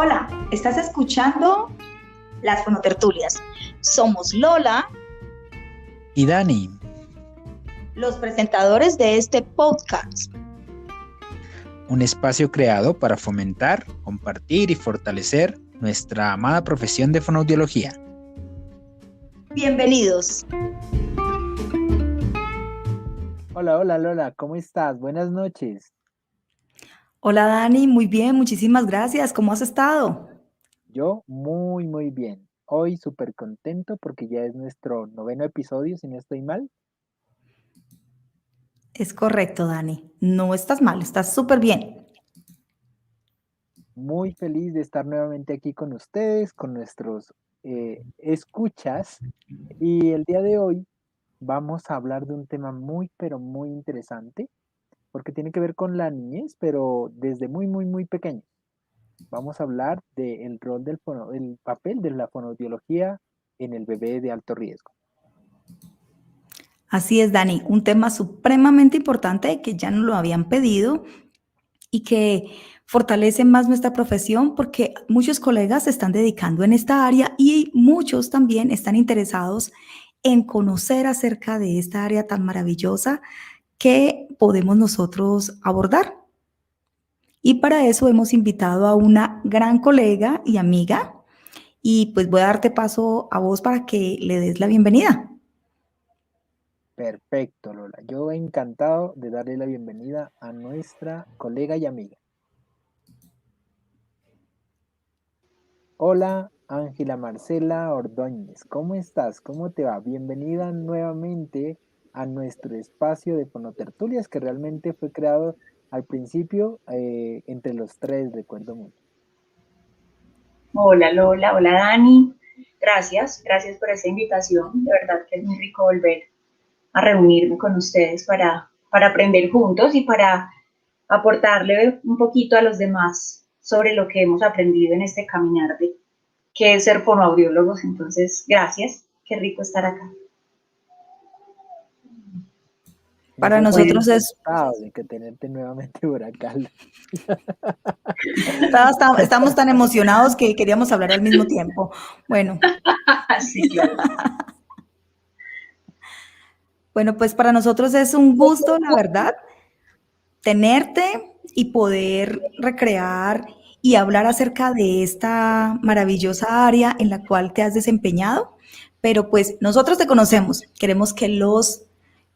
Hola, estás escuchando Las Fonotertulias. Somos Lola y Dani, los presentadores de este podcast. Un espacio creado para fomentar, compartir y fortalecer nuestra amada profesión de fonoaudiología. Bienvenidos. Hola Lola, ¿cómo estás? Buenas noches. Hola Dani, muy bien, muchísimas gracias. ¿Cómo has estado? Yo muy bien. Hoy súper contento porque ya es nuestro 9º episodio, si no estoy mal. Es correcto, Dani. No estás mal, estás súper bien. Muy feliz de estar nuevamente aquí con ustedes, con nuestros escuchas. Y el día de hoy vamos a hablar de un tema pero muy interesante, porque tiene que ver con la niñez, pero desde muy pequeño. Vamos a hablar del rol el papel de la fonoaudiología en el bebé de alto riesgo. Así es, Dani, un tema supremamente importante que ya nos lo habían pedido y que fortalece más nuestra profesión porque muchos colegas se están dedicando en esta área y muchos también están interesados en conocer acerca de esta área tan maravillosa que podemos nosotros abordar. Y para eso hemos invitado a una gran colega y amiga y pues voy a darte paso a vos para que le des la bienvenida. Perfecto, Lola. Yo encantado de darle la bienvenida a nuestra colega y amiga. Hola, Ángela Marcela Ordóñez. ¿Cómo estás? ¿Cómo te va? Bienvenida nuevamente a nuestro espacio de fonotertulias que realmente fue creado al principio entre los tres, recuerdo mucho. Hola Lola, hola Dani. Gracias por esa invitación. De verdad que es muy rico volver a reunirme con ustedes para aprender juntos y para aportarle un poquito a los demás sobre lo que hemos aprendido en este caminar de qué es ser fonoaudiólogos. Entonces, gracias. Qué rico estar acá. Para nosotros es... de que tenerte nuevamente por acá. Estamos tan emocionados que queríamos hablar al mismo tiempo. Bueno. Sí, claro. Bueno, pues para nosotros es un gusto, la verdad, tenerte y poder recrear y hablar acerca de esta maravillosa área en la cual te has desempeñado. Pero pues nosotros te conocemos, queremos que los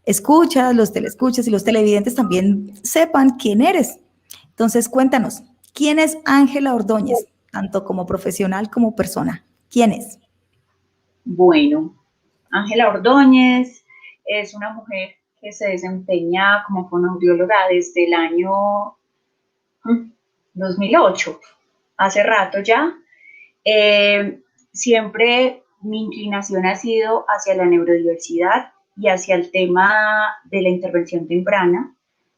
escuchas, los telescuchas y los televidentes también sepan quién eres. Entonces, cuéntanos, ¿quién es Ángela Ordóñez, tanto como profesional como persona? ¿Quién es? Bueno, Ángela Ordóñez es una mujer que se desempeña como fonoaudióloga desde el año 2008, hace rato ya. Siempre mi inclinación ha sido hacia la neurodiversidad y hacia el tema de la intervención temprana.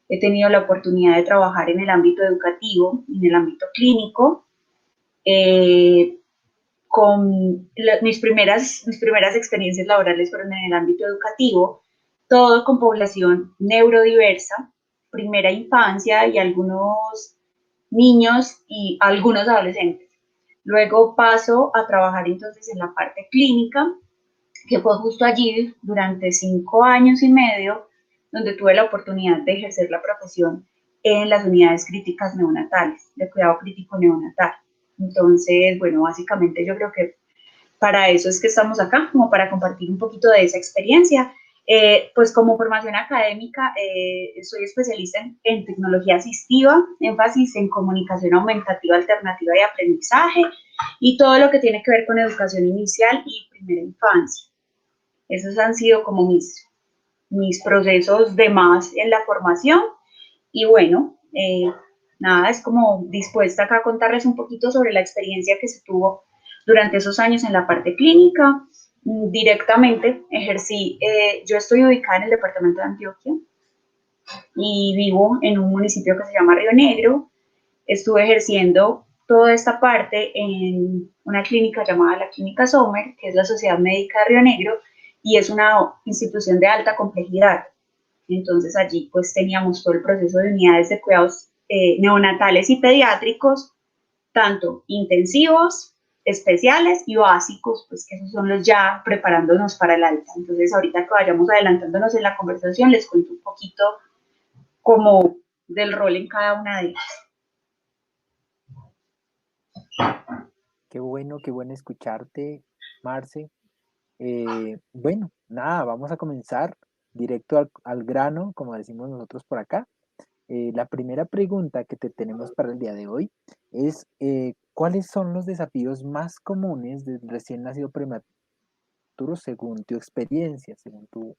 He tenido la oportunidad de trabajar en el ámbito educativo, en el ámbito clínico, mis primeras experiencias laborales fueron en el ámbito educativo, todo con población neurodiversa, primera infancia y algunos niños y algunos adolescentes. Luego paso a trabajar entonces en la parte clínica, que fue justo allí durante 5 años y medio, donde tuve la oportunidad de ejercer la profesión en las unidades críticas neonatales, de cuidado crítico neonatal. Entonces, bueno, básicamente yo creo que para eso es que estamos acá, como para compartir un poquito de esa experiencia. Pues como formación académica, soy especialista en tecnología asistiva, énfasis en comunicación aumentativa, alternativa y aprendizaje, y todo lo que tiene que ver con educación inicial y primera infancia. Esos han sido como mis procesos de más en la formación, y bueno, nada, es como dispuesta acá a contarles un poquito sobre la experiencia que se tuvo durante esos años en la parte clínica. Directamente ejercí, yo estoy ubicada en el departamento de Antioquia y vivo en un municipio que se llama Río Negro. Estuve ejerciendo toda esta parte en una clínica llamada la Clínica Sommer, que es la Sociedad Médica de Río Negro, y es una institución de alta complejidad. Entonces allí pues teníamos todo el proceso de unidades de cuidados neonatales y pediátricos, tanto intensivos, especiales y básicos, pues que esos son los ya preparándonos para el alta. Entonces, ahorita que vayamos adelantándonos en la conversación, les cuento un poquito como del rol en cada una de ellas. Qué bueno escucharte, Marce. Bueno, nada, vamos a comenzar directo al grano, como decimos nosotros por acá. La primera pregunta que te tenemos para el día de hoy es, ¿cuáles son los desafíos más comunes del recién nacido prematuro según tu experiencia, según tu...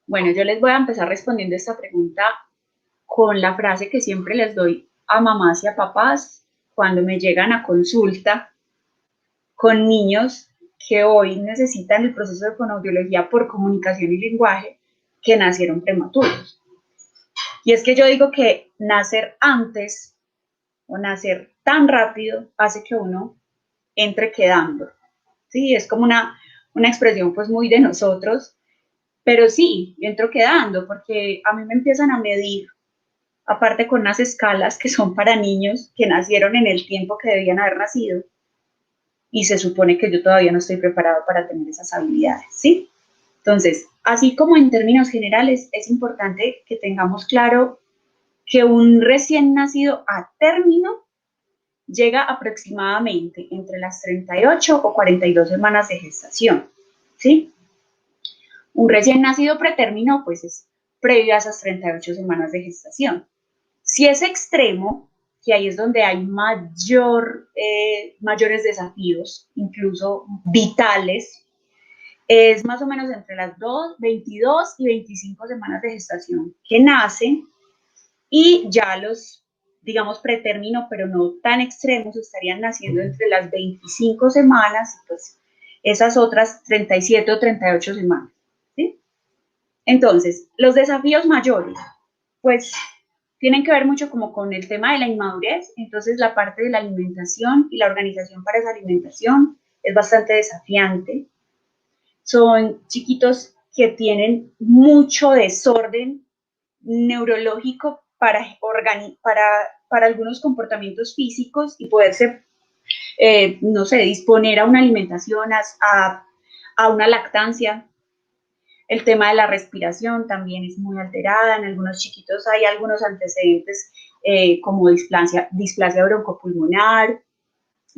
Bueno, yo les voy a empezar respondiendo esta pregunta con la frase que siempre les doy a mamás y a papás cuando me llegan a consulta con niños que hoy necesitan el proceso de fonoaudiología por comunicación y lenguaje, que nacieron prematuros. Y es que yo digo que nacer antes o nacer tan rápido hace que uno entre quedando. Sí, es como una expresión pues muy de nosotros, pero sí, entro quedando porque a mí me empiezan a medir, aparte con unas escalas que son para niños que nacieron en el tiempo que debían haber nacido, y se supone que yo todavía no estoy preparado para tener esas habilidades, ¿sí? Entonces, así como en términos generales, es importante que tengamos claro que un recién nacido a término llega aproximadamente entre las 38 o 42 semanas de gestación, ¿sí? Un recién nacido pretérmino, pues es previo a esas 38 semanas de gestación. Si es extremo, que ahí es donde hay mayores desafíos, incluso vitales, es más o menos entre las 22 y 25 semanas de gestación que nacen, y ya los, digamos, pretérmino, pero no tan extremos, estarían naciendo entre las 25 semanas y pues esas otras 37 o 38 semanas, ¿sí? Entonces, los desafíos mayores, pues tienen que ver mucho como con el tema de la inmadurez. Entonces la parte de la alimentación y la organización para esa alimentación es bastante desafiante. Son chiquitos que tienen mucho desorden neurológico para algunos comportamientos físicos y poderse, no sé, disponer a una alimentación, a una lactancia. El tema de la respiración también es muy alterada. En algunos chiquitos hay algunos antecedentes como displasia broncopulmonar.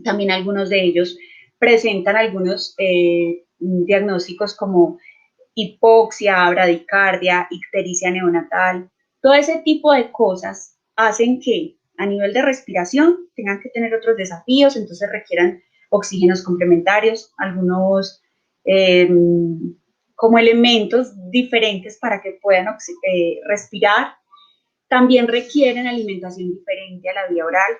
También algunos de ellos presentan algunos diagnósticos como hipoxia, bradicardia, ictericia neonatal. Todo ese tipo de cosas hacen que a nivel de respiración tengan que tener otros desafíos, entonces requieran oxígenos complementarios, algunos como elementos diferentes para que puedan respirar. También requieren alimentación diferente a la vía oral.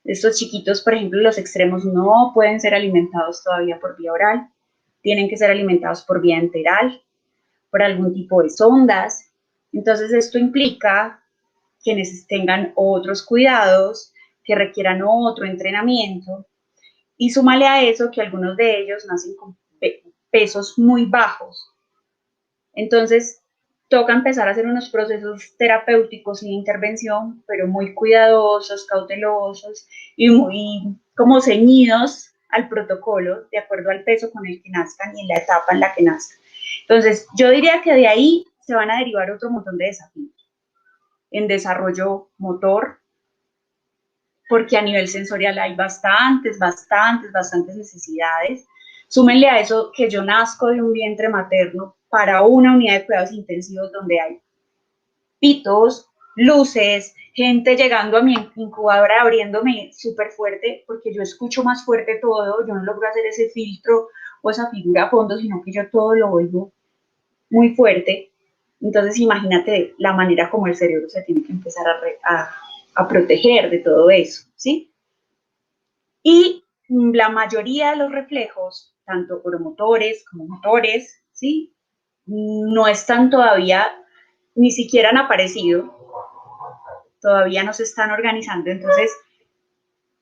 Estos chiquitos, por ejemplo, los extremos no pueden ser alimentados todavía por vía oral, tienen que ser alimentados por vía enteral, por algún tipo de sondas. Entonces esto implica que tengan otros cuidados, que requieran otro entrenamiento, y súmale a eso que algunos de ellos nacen con pesos muy bajos. Entonces, toca empezar a hacer unos procesos terapéuticos y de intervención, pero muy cuidadosos, cautelosos y muy como ceñidos al protocolo, de acuerdo al peso con el que nazcan y en la etapa en la que nazcan. Entonces, yo diría que de ahí se van a derivar otro montón de desafíos en desarrollo motor, porque a nivel sensorial hay bastantes necesidades. Súmenle a eso que yo nazco de un vientre materno para una unidad de cuidados intensivos donde hay pitos, luces, gente llegando a mi incubadora abriéndome súper fuerte, porque yo escucho más fuerte todo, yo no logro hacer ese filtro o esa figura a fondo, sino que yo todo lo oigo muy fuerte. Entonces imagínate la manera como el cerebro se tiene que empezar a proteger de todo eso, ¿sí? Y la mayoría de los reflejos, tanto oromotores como motores, ¿sí? No están todavía, ni siquiera han aparecido, todavía no se están organizando. Entonces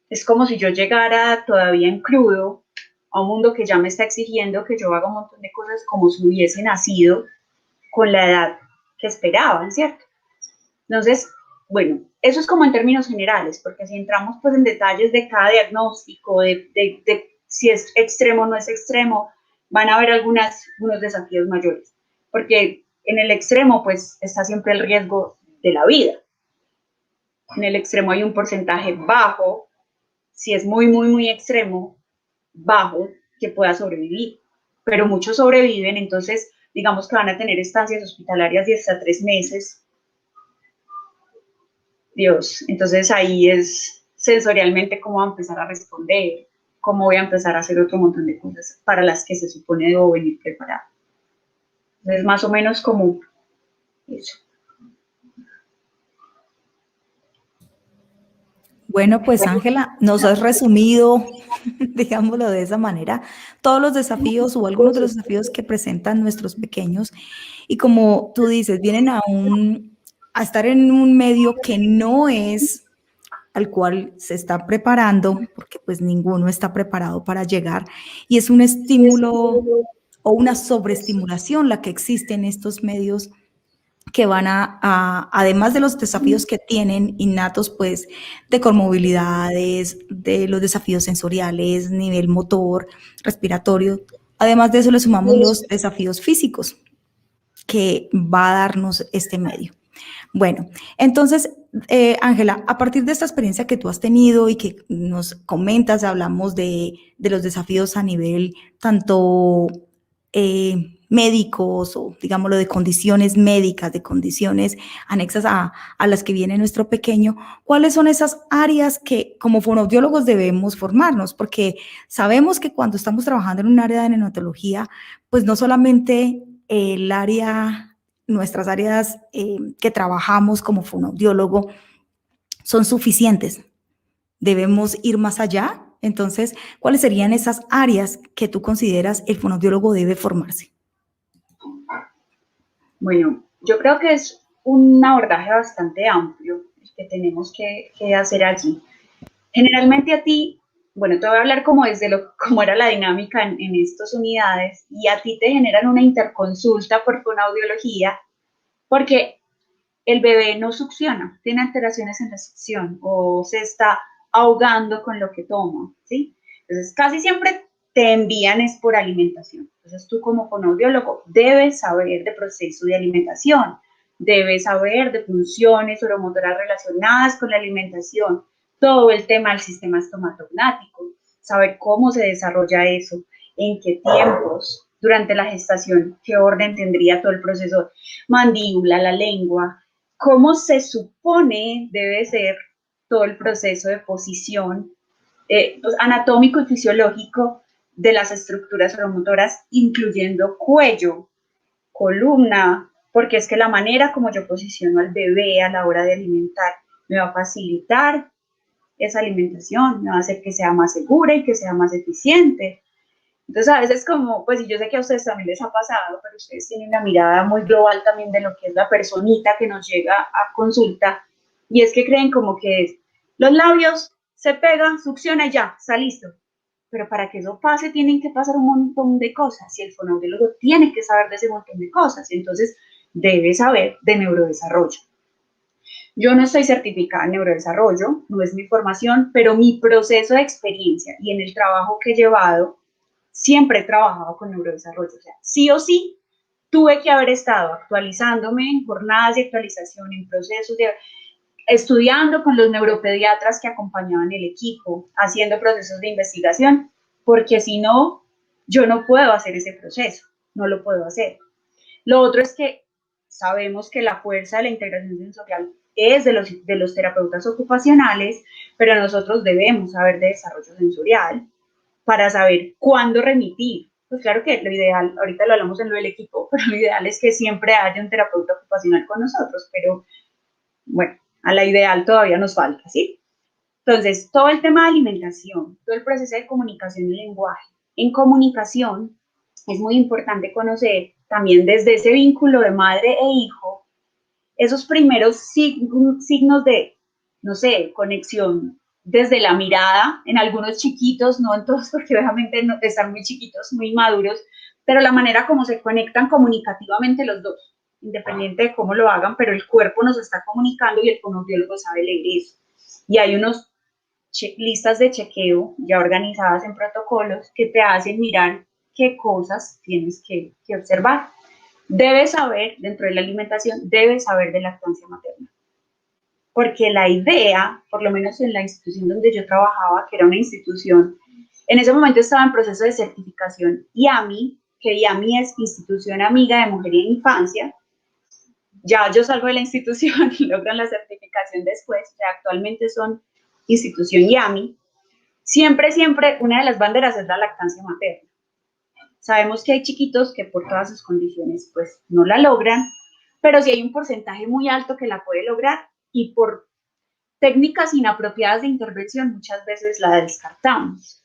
es como si yo llegara todavía en crudo a un mundo que ya me está exigiendo que yo haga un montón de cosas como si hubiese nacido con la edad que esperaban, ¿cierto? Entonces, bueno, eso es como en términos generales, porque si entramos pues en detalles de cada diagnóstico, de si es extremo o no es extremo, van a haber unos desafíos mayores, porque en el extremo pues está siempre el riesgo de la vida. En el extremo hay un porcentaje bajo, si es muy, muy, muy extremo, bajo, que pueda sobrevivir, pero muchos sobreviven, entonces digamos que van a tener estancias hospitalarias de hasta 3 meses. Dios, entonces ahí es sensorialmente cómo va a empezar a responder, cómo voy a empezar a hacer otro montón de cosas para las que se supone debo venir preparado. Entonces más o menos como eso. Bueno, pues Ángela, nos has resumido, digámoslo de esa manera, todos los desafíos o algunos de los desafíos que presentan nuestros pequeños. Y como tú dices, vienen a estar en un medio que no es al cual se está preparando, porque pues ninguno está preparado para llegar, y es un estímulo o una sobreestimulación la que existe en estos medios que van además de los desafíos que tienen innatos, pues, de comorbilidades, de los desafíos sensoriales, nivel motor, respiratorio, además de eso le sumamos los desafíos físicos que va a darnos este medio. Bueno, entonces, Ángela, a partir de esta experiencia que tú has tenido y que nos comentas, hablamos de los desafíos a nivel tanto médicos o, digámoslo, de condiciones médicas, de condiciones anexas a las que viene nuestro pequeño, ¿cuáles son esas áreas que como fonoaudiólogos debemos formarnos? Porque sabemos que cuando estamos trabajando en un área de neonatología, pues no solamente el área, nuestras áreas que trabajamos como fonoaudiólogo son suficientes. Debemos ir más allá. Entonces, ¿cuáles serían esas áreas que tú consideras el fonoaudiólogo debe formarse? Bueno, yo creo que es un abordaje bastante amplio el que tenemos que hacer allí. Generalmente a ti, bueno, te voy a hablar como desde cómo era la dinámica en estas unidades, y a ti te generan una interconsulta por fonoaudiología porque el bebé no succiona, tiene alteraciones en la succión o se está ahogando con lo que toma, ¿sí? Entonces, casi siempre te envían es por alimentación. Entonces, tú como fonoaudiólogo debes saber de proceso de alimentación, debes saber de funciones oromotoras relacionadas con la alimentación, todo el tema del sistema estomatognático, saber cómo se desarrolla eso, en qué tiempos, durante la gestación, qué orden tendría todo el proceso, mandíbula, la lengua, cómo se supone debe ser todo el proceso de posición anatómico y fisiológico de las estructuras oromotoras, incluyendo cuello, columna, porque es que la manera como yo posiciono al bebé a la hora de alimentar me va a facilitar esa alimentación, me va a hacer que sea más segura y que sea más eficiente. Entonces, a veces como, pues yo sé que a ustedes también les ha pasado, pero ustedes tienen una mirada muy global también de lo que es la personita que nos llega a consulta, y es que creen como que los labios se pegan, succiona y ya, está listo. Pero para que eso pase tienen que pasar un montón de cosas, y el fonoaudiólogo tiene que saber de ese montón de cosas, entonces debe saber de neurodesarrollo. Yo no estoy certificada en neurodesarrollo, no es mi formación, pero mi proceso de experiencia y en el trabajo que he llevado, siempre he trabajado con neurodesarrollo. O sea, sí o sí, tuve que haber estado actualizándome en jornadas de actualización, en procesos de estudiando con los neuropediatras que acompañaban el equipo, haciendo procesos de investigación, porque si no, yo no puedo hacer ese proceso, no lo puedo hacer. Lo otro es que sabemos que la fuerza de la integración sensorial es de los terapeutas ocupacionales, pero nosotros debemos saber de desarrollo sensorial para saber cuándo remitir. Pues claro que lo ideal, ahorita lo hablamos en lo del equipo, pero lo ideal es que siempre haya un terapeuta ocupacional con nosotros, pero bueno, a la ideal todavía nos falta, ¿sí? Entonces, todo el tema de alimentación, todo el proceso de comunicación y lenguaje. En comunicación es muy importante conocer también desde ese vínculo de madre e hijo, esos primeros signos de, no sé, conexión desde la mirada, en algunos chiquitos, no en todos, porque obviamente están muy chiquitos, muy maduros, pero la manera como se conectan comunicativamente los dos. independiente de cómo lo hagan, pero el cuerpo nos está comunicando y el fonoaudiólogo sabe leer eso. Y hay unos listas de chequeo ya organizadas en protocolos que te hacen mirar qué cosas tienes que observar. Debes saber, dentro de la alimentación, debes saber de lactancia materna. Porque la idea, por lo menos en la institución donde yo trabajaba, que era una institución, en ese momento estaba en proceso de certificación IAMI, que IAMI es Institución Amiga de Mujer y Infancia. Ya yo salgo de la institución y logran la certificación después, que actualmente son institución IAMI. Siempre, una de las banderas es la lactancia materna. Sabemos que hay chiquitos que por todas sus condiciones pues no la logran, pero sí hay un porcentaje muy alto que la puede lograr y por técnicas inapropiadas de intervención muchas veces la descartamos.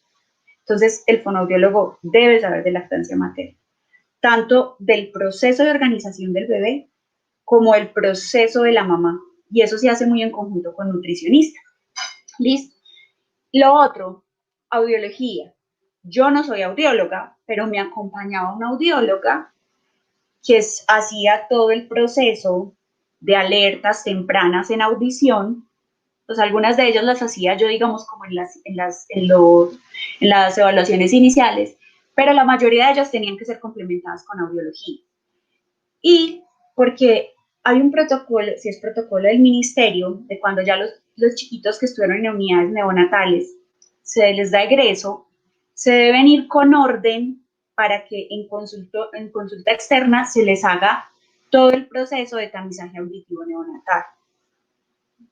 Entonces el fonoaudiólogo debe saber de lactancia materna, tanto del proceso de organización del bebé como el proceso de la mamá, y eso se hace muy en conjunto con nutricionista. ¿Listo? Lo otro, audiología. Yo no soy audióloga, pero me acompañaba una audióloga que hacía todo el proceso de alertas tempranas en audición. Pues algunas de ellas las hacía yo, digamos, como en las evaluaciones iniciales, pero la mayoría de ellas tenían que ser complementadas con audiología. Y porque hay un protocolo, si es protocolo del ministerio, de cuando ya los chiquitos que estuvieron en unidades neonatales se les da egreso, se deben ir con orden para que en consulta externa se les haga todo el proceso de tamizaje auditivo neonatal.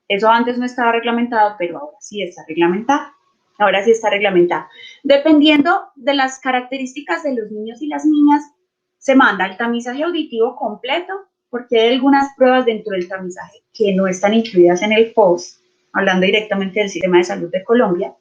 Eso antes no estaba reglamentado, pero ahora sí está reglamentado. Ahora sí está reglamentado. Dependiendo de las características de los niños y las niñas, se manda el tamizaje auditivo completo, porque hay algunas pruebas dentro del tamizaje que no están incluidas en el POS, hablando directamente del Sistema de Salud de Colombia,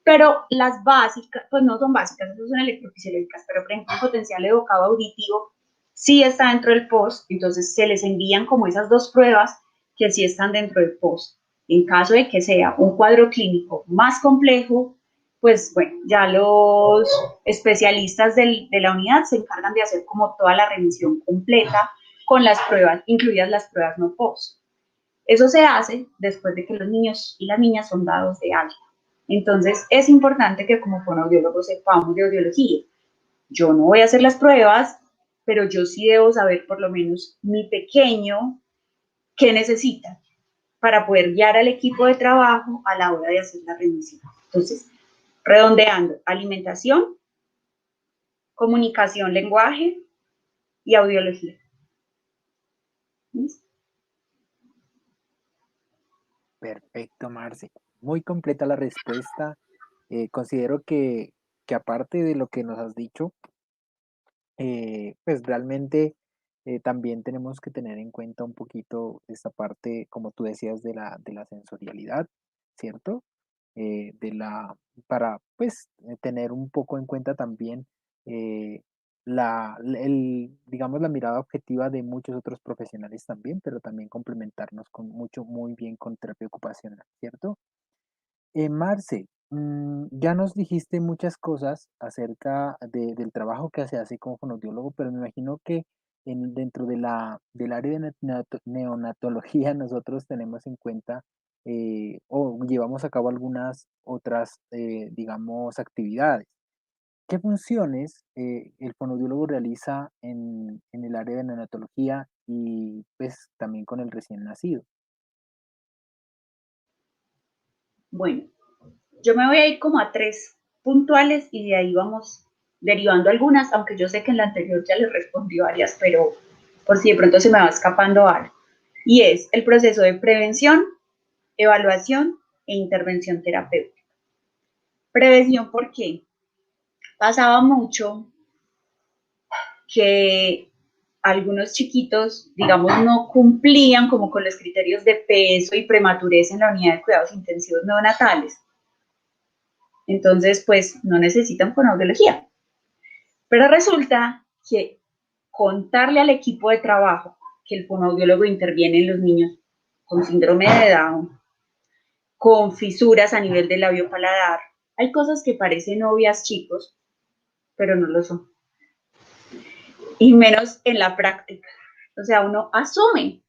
pero las básicas, pues no son básicas, esas son electrofisiológicas, pero por ejemplo el potencial evocado auditivo sí está dentro del POS, entonces se les envían como esas dos pruebas que sí están dentro del POS. En caso de que sea un cuadro clínico más complejo, pues bueno, ya los especialistas de la unidad se encargan de hacer como toda la revisión completa con las pruebas, incluidas las pruebas no POS. Eso se hace después de que los niños y las niñas son dados de alta. Entonces, es importante que como fonoaudiólogos sepamos de audiología. Yo no voy a hacer las pruebas, pero yo sí debo saber por lo menos mi pequeño qué necesita para poder guiar al equipo de trabajo a la hora de hacer la revisión. Entonces, redondeando, alimentación, comunicación, lenguaje y audiología. ¿Listo? Perfecto, Marce. Muy completa la respuesta. Considero que aparte de lo que nos has dicho, pues realmente también tenemos que tener en cuenta un poquito esta parte, como tú decías, de la sensorialidad, ¿cierto? Para pues tener un poco en cuenta también eh, digamos, la mirada objetiva de muchos otros profesionales también, pero también complementarnos muy bien con terapia ocupacional, ¿cierto? Marce, ya nos dijiste muchas cosas acerca del trabajo que se hace como fonoaudiólogo, pero me imagino que dentro del área de neonatología nosotros tenemos en cuenta o llevamos a cabo algunas otras, digamos, actividades. ¿Qué funciones el fonoaudiólogo realiza en el área de neonatología y pues también con el recién nacido? Bueno, yo me voy a ir como a 3 puntuales y de ahí vamos derivando algunas, aunque yo sé que en la anterior ya les respondí varias, pero por si de pronto se me va escapando algo. Y es el proceso de prevención, evaluación e intervención terapéutica. Prevención, ¿por qué? Pasaba mucho que algunos chiquitos, digamos, no cumplían como con los criterios de peso y prematurez en la unidad de cuidados intensivos neonatales. Entonces, pues, no necesitan fonoaudiología. Pero resulta que contarle al equipo de trabajo que el fonoaudiólogo interviene en los niños con síndrome de Down, con fisuras a nivel del labio paladar, hay cosas que parecen obvias, chicos, pero no lo son. Y menos en la práctica. O sea, uno asume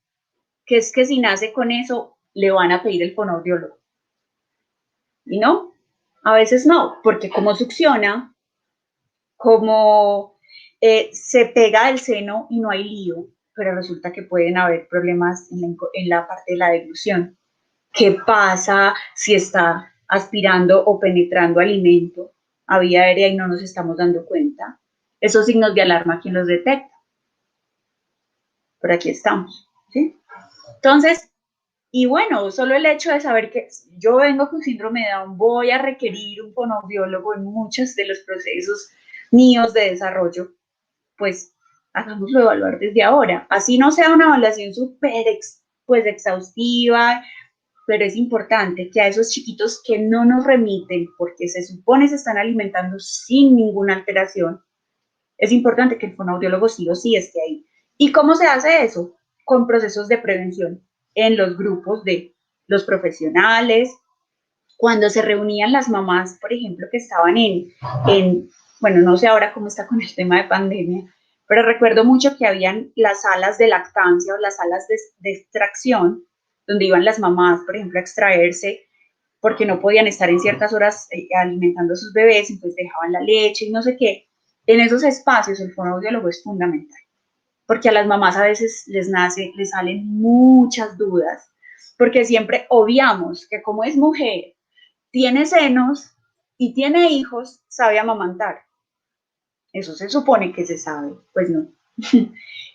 que es que si nace con eso, le van a pedir el fonoaudiólogo. Y no, a veces no, porque como succiona, como se pega el seno y no hay lío, pero resulta que pueden haber problemas en la parte de la deglución. ¿Qué pasa si está aspirando o penetrando alimento a vía aérea y no nos estamos dando cuenta? Esos signos de alarma, ¿quién los detecta? Por aquí estamos, ¿sí? Entonces, y bueno, solo el hecho de saber que yo vengo con síndrome de Down, voy a requerir un fonoaudiólogo en muchos de los procesos míos de desarrollo, pues hagámoslo evaluar desde ahora. Así no sea una evaluación súper pues, exhaustiva, pero es importante que a esos chiquitos que no nos remiten, porque se supone se están alimentando sin ninguna alteración, es importante que el fonoaudiólogo sí o sí esté ahí. ¿Y cómo se hace eso? Con procesos de prevención en los grupos de los profesionales, cuando se reunían las mamás, por ejemplo, que estaban bueno, no sé ahora cómo está con el tema de pandemia, pero recuerdo mucho que habían las salas de lactancia o las salas de extracción, donde iban las mamás, por ejemplo, a extraerse porque no podían estar en ciertas horas alimentando a sus bebés, entonces dejaban la leche y no sé qué. En esos espacios el fonoaudiólogo es fundamental, porque a las mamás a veces les salen muchas dudas, porque siempre obviamos que como es mujer, tiene senos y tiene hijos, sabe amamantar. Eso se supone que se sabe, pues no.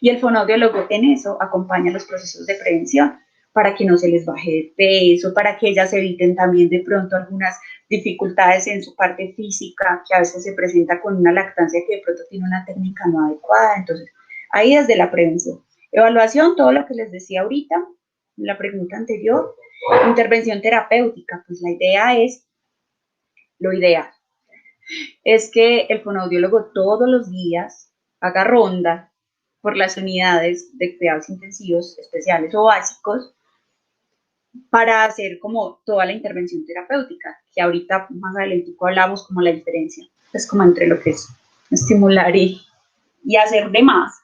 Y el fonoaudiólogo en eso acompaña los procesos de prevención para que no se les baje de peso, para que ellas eviten también de pronto algunas dificultades en su parte física, que a veces se presenta con una lactancia que de pronto tiene una técnica no adecuada. Entonces, ahí desde la prevención. Evaluación, todo lo que les decía ahorita, en la pregunta anterior. Intervención terapéutica, pues la idea es, lo ideal, es que el fonoaudiólogo todos los días haga ronda por las unidades de cuidados intensivos especiales o básicos para hacer como toda la intervención terapéutica, que ahorita más adelante hablamos como la diferencia, es como entre lo que es estimular y hacer de más,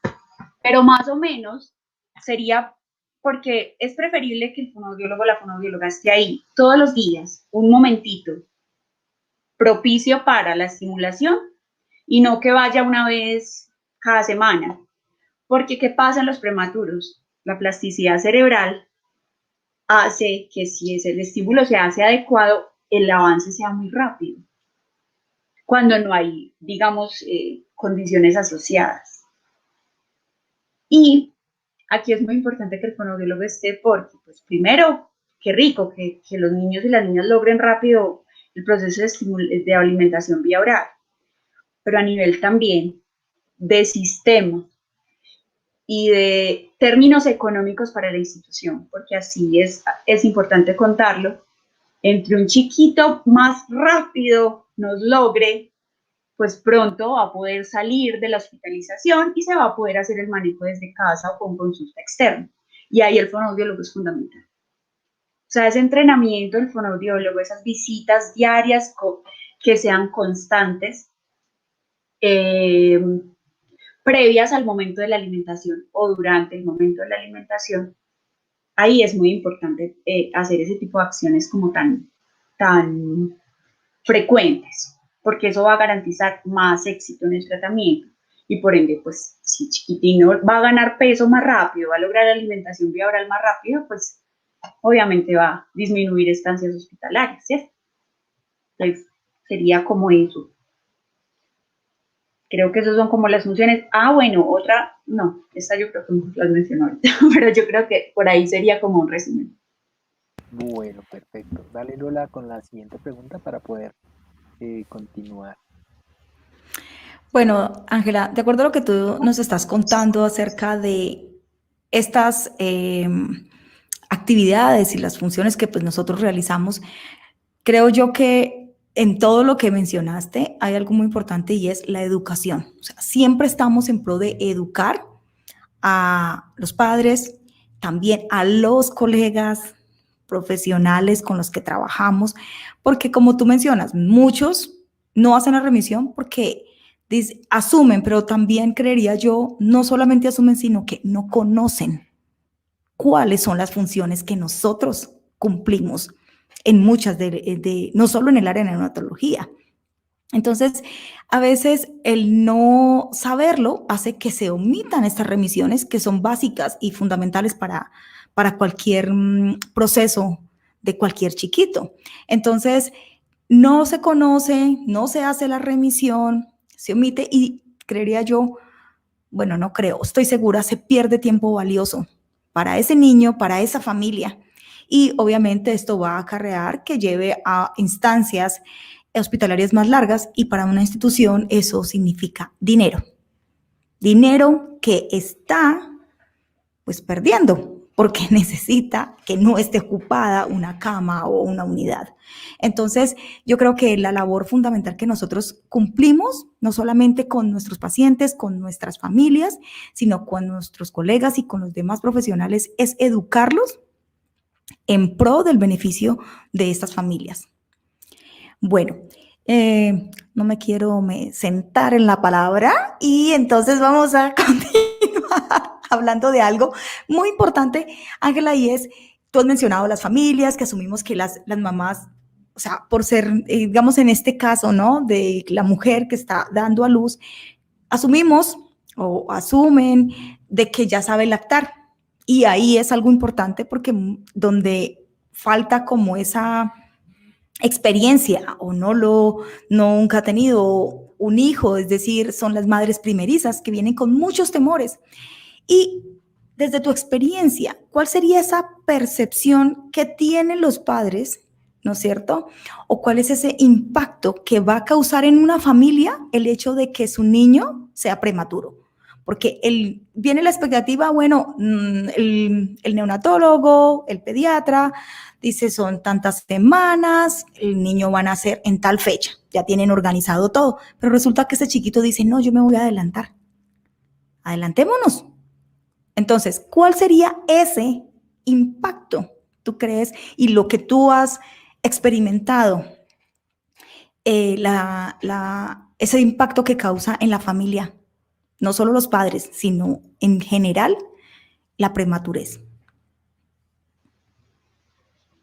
pero más o menos sería porque es preferible que el fonoaudiólogo o la fonoaudióloga esté ahí todos los días, un momentito, propicio para la estimulación y no que vaya una vez cada semana. Porque ¿qué pasa en los prematuros? La plasticidad cerebral hace que si el estímulo se hace adecuado, el avance sea muy rápido, cuando no hay, digamos, condiciones asociadas. Y aquí es muy importante que el fonoaudiólogo esté porque, pues primero, qué rico que los niños y las niñas logren rápido el proceso de alimentación vía oral, pero a nivel también de sistema y de términos económicos para la institución, porque así es importante contarlo, entre un chiquito más rápido nos logre, pues pronto va a poder salir de la hospitalización y se va a poder hacer el manejo desde casa o con consulta externa. Y ahí el fonoaudiólogo es fundamental. O sea, ese entrenamiento del fonoaudiólogo, esas visitas diarias que sean constantes, previas al momento de la alimentación o durante el momento de la alimentación, ahí es muy importante hacer ese tipo de acciones como tan frecuentes, porque eso va a garantizar más éxito en el tratamiento y por ende, pues si chiquitino va a ganar peso más rápido, va a lograr alimentación vía oral más rápido, pues obviamente va a disminuir estancias hospitalarias, ¿cierto? Entonces, sería como eso. Creo que esas son como las funciones. Bueno, otra, no, esta yo creo que no las mencionó ahorita, pero yo creo que por ahí sería como un resumen. Bueno, perfecto. Dale, Lola, con la siguiente pregunta para poder continuar. Bueno, Ángela, de acuerdo a lo que tú nos estás contando acerca de estas actividades y las funciones que pues nosotros realizamos, creo yo que en todo lo que mencionaste hay algo muy importante y es la educación. O sea, siempre estamos en pro de educar a los padres, también a los colegas profesionales con los que trabajamos, porque como tú mencionas, muchos no hacen la remisión porque asumen, pero también creería yo, no solamente asumen, sino que no conocen cuáles son las funciones que nosotros cumplimos en muchas no solo en el área de neonatología. Entonces, a veces el no saberlo hace que se omitan estas remisiones que son básicas y fundamentales para cualquier proceso de cualquier chiquito. Entonces, no se conoce, no se hace la remisión, se omite y creería yo, bueno, no creo, estoy segura, se pierde tiempo valioso para ese niño, para esa familia. Y obviamente esto va a acarrear que lleve a instancias hospitalarias más largas y para una institución eso significa dinero. Dinero que está pues perdiendo porque necesita que no esté ocupada una cama o una unidad. Entonces, yo creo que la labor fundamental que nosotros cumplimos, no solamente con nuestros pacientes, con nuestras familias, sino con nuestros colegas y con los demás profesionales, es educarlos en pro del beneficio de estas familias. Bueno, no me quiero sentar en la palabra y entonces vamos a continuar hablando de algo muy importante, Ángela, y es, tú has mencionado las familias, que asumimos que las mamás, o sea, por ser, digamos en este caso, ¿no? De la mujer que está dando a luz, asumimos o asumen de que ya sabe lactar. Y ahí es algo importante porque donde falta como esa experiencia o nunca ha tenido un hijo, es decir, son las madres primerizas que vienen con muchos temores. Y desde tu experiencia, ¿cuál sería esa percepción que tienen los padres, ¿no es cierto? ¿O cuál es ese impacto que va a causar en una familia el hecho de que su niño sea prematuro? Porque viene la expectativa, bueno, el neonatólogo, el pediatra, dice son tantas semanas, el niño va a nacer en tal fecha, ya tienen organizado todo, pero resulta que ese chiquito dice, no, yo me voy a adelantar. Adelantémonos. Entonces, ¿cuál sería ese impacto, tú crees, y lo que tú has experimentado, ese impacto que causa en la familia? No solo los padres, sino en general la prematurez.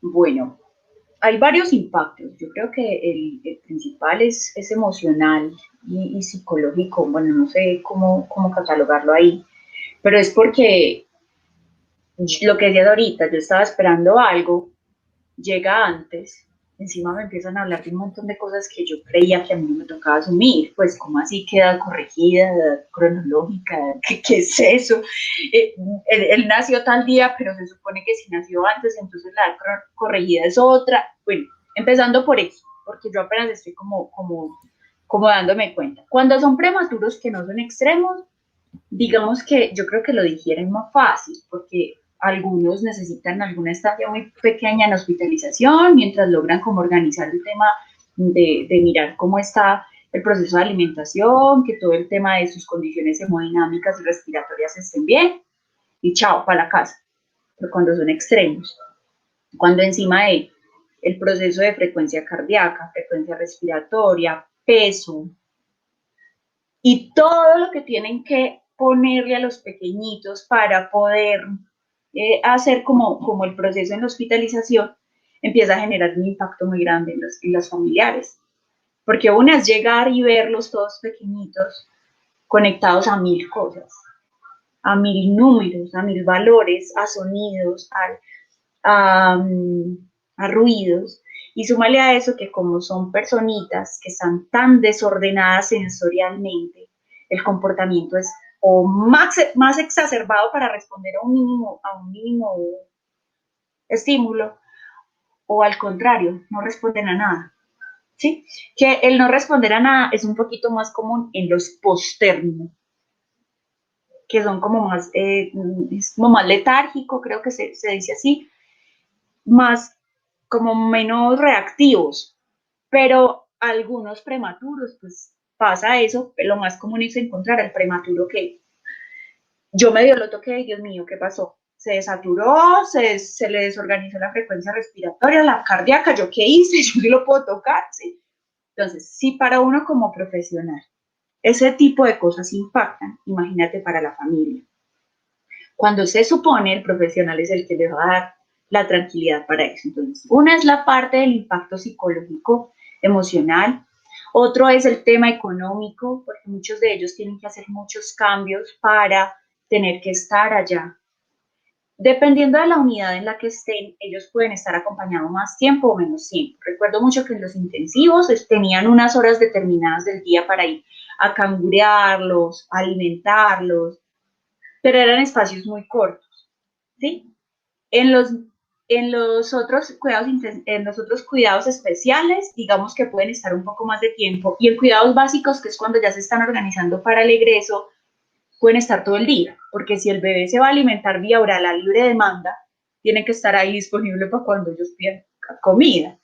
Bueno, hay varios impactos. Yo creo que el principal es emocional y psicológico. Bueno, no sé cómo catalogarlo ahí, pero es porque lo que decías ahorita, yo estaba esperando algo, llega antes, encima me empiezan a hablar de un montón de cosas que yo creía que a mí me tocaba asumir, pues como así queda corregida, edad cronológica, ¿qué es eso? Él nació tal día, pero se supone que si nació antes, entonces la edad corregida es otra. Bueno, empezando por eso, porque yo apenas estoy como dándome cuenta. Cuando son prematuros que no son extremos, digamos que yo creo que lo digieren más fácil, porque algunos necesitan alguna estancia muy pequeña en hospitalización, mientras logran como organizar el tema de mirar cómo está el proceso de alimentación, que todo el tema de sus condiciones hemodinámicas y respiratorias estén bien, y chao, para la casa. Pero cuando son extremos, cuando encima de el proceso de frecuencia cardíaca, frecuencia respiratoria, peso, y todo lo que tienen que ponerle a los pequeñitos para poder hacer como el proceso en la hospitalización, empieza a generar un impacto muy grande en los familiares. Porque una es llegar y verlos todos pequeñitos conectados a 1000 cosas, a 1000 números, a 1000 valores, a sonidos, a ruidos. Y súmale a eso que como son personitas que están tan desordenadas sensorialmente, el comportamiento es o más exacerbado para responder a un mínimo estímulo, o al contrario, no responden a nada. ¿Sí? Que el no responder a nada es un poquito más común en los post-término, que son como más, es como más letárgico, creo que se dice así, más como menos reactivos, pero algunos prematuros, pues pasa eso, lo más común es encontrar al prematuro que yo medio lo toqué, Dios mío, ¿qué pasó? Se desaturó, se le desorganizó la frecuencia respiratoria, la cardíaca, ¿yo qué hice? Yo sí lo puedo tocar, ¿sí? Entonces, si para uno como profesional Ese tipo de cosas impactan, imagínate, para la familia. Cuando se supone el profesional es el que le va a dar la tranquilidad para eso. Entonces, una es la parte del impacto psicológico, emocional. Otro es el tema económico, porque muchos de ellos tienen que hacer muchos cambios para tener que estar allá. Dependiendo de la unidad en la que estén, ellos pueden estar acompañados más tiempo o menos tiempo. Recuerdo mucho que en los intensivos tenían unas horas determinadas del día para ir a cangurearlos, a alimentarlos, pero eran espacios muy cortos, ¿sí? En los otros cuidados especiales, digamos que pueden estar un poco más de tiempo, y en cuidados básicos, que es cuando ya se están organizando para el egreso, pueden estar todo el día, porque si el bebé se va a alimentar vía oral a libre demanda, tiene que estar ahí disponible para cuando ellos pidan comida.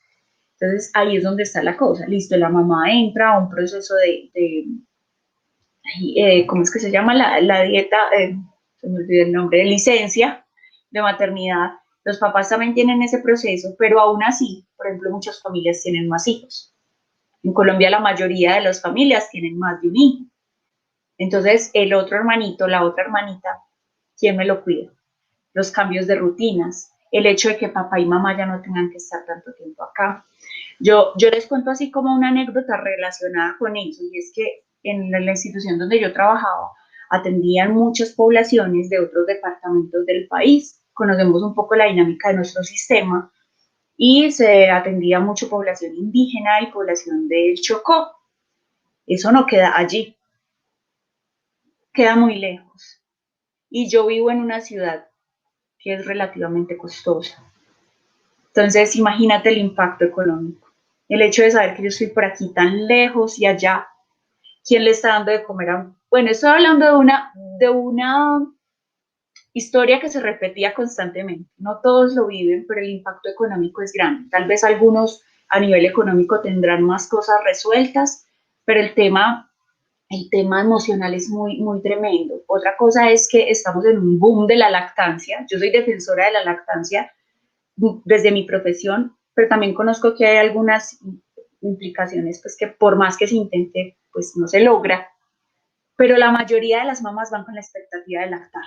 Entonces, ahí es donde está la cosa. Listo, la mamá entra a un proceso ¿cómo es que se llama? La dieta, se me olvidó el nombre, de licencia de maternidad. Los papás también tienen ese proceso, pero aún así, por ejemplo, muchas familias tienen más hijos. En Colombia la mayoría de las familias tienen más de un hijo. Entonces, el otro hermanito, la otra hermanita, ¿quién me lo cuida? Los cambios de rutinas, el hecho de que papá y mamá ya no tengan que estar tanto tiempo acá. Yo les cuento así como una anécdota relacionada con eso, y es que en la institución donde yo trabajaba atendían muchas poblaciones de otros departamentos del país. Conocemos un poco la dinámica de nuestro sistema y se atendía mucho población indígena y población del Chocó. Eso no queda allí, queda muy lejos. Y yo vivo en una ciudad que es relativamente costosa. Entonces, imagínate el impacto económico. El hecho de saber que yo estoy por aquí tan lejos y allá, ¿quién le está dando de comer a...? Bueno, estoy hablando de una historia que se repetía constantemente. No todos lo viven, pero el impacto económico es grande. Tal vez algunos a nivel económico tendrán más cosas resueltas, pero el tema emocional es muy, muy tremendo. Otra cosa es que estamos en un boom de la lactancia. Yo soy defensora de la lactancia desde mi profesión, pero también conozco que hay algunas implicaciones, pues que por más que se intente, pues no se logra. Pero la mayoría de las mamás van con la expectativa de lactar.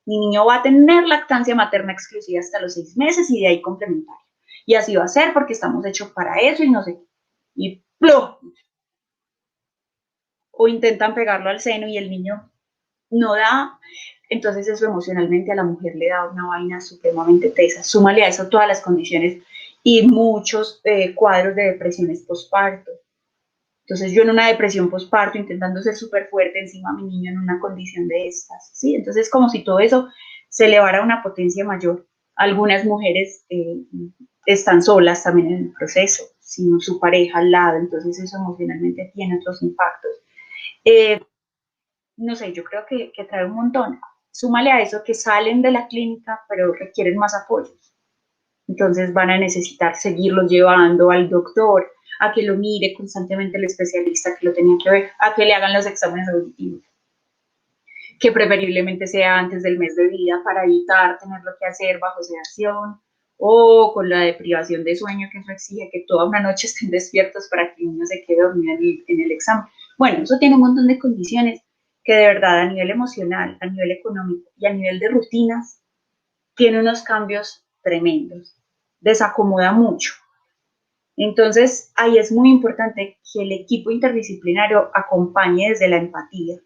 Mi niño va a tener lactancia materna exclusiva hasta los 6 meses y de ahí complementaria. Y así va a ser porque estamos hechos para eso y no sé. Y ¡plum! O intentan pegarlo al seno y el niño no da. Entonces eso emocionalmente a la mujer le da una vaina supremamente tesa. Súmale a eso todas las condiciones y muchos cuadros de depresiones posparto. Entonces yo en una depresión posparto intentando ser súper fuerte encima de mi niño en una condición de estas, ¿sí? Entonces como si todo eso se elevara a una potencia mayor. Algunas mujeres están solas también en el proceso, sin su pareja al lado, entonces eso emocionalmente tiene otros impactos. No sé, yo creo que trae un montón. Súmale a eso que salen de la clínica, pero requieren más apoyos. Entonces van a necesitar seguirlos llevando al doctor, a que lo mire constantemente el especialista que lo tenía que ver, a que le hagan los exámenes auditivos, que preferiblemente sea antes del mes de vida para evitar tenerlo que hacer bajo sedación o con la deprivación de sueño, que eso exige que toda una noche estén despiertos para que el niño se quede dormido en el examen. Bueno, eso tiene un montón de condiciones que de verdad a nivel emocional, a nivel económico y a nivel de rutinas tiene unos cambios tremendos, desacomoda mucho. Entonces, ahí es muy importante que el equipo interdisciplinario acompañe desde la empatía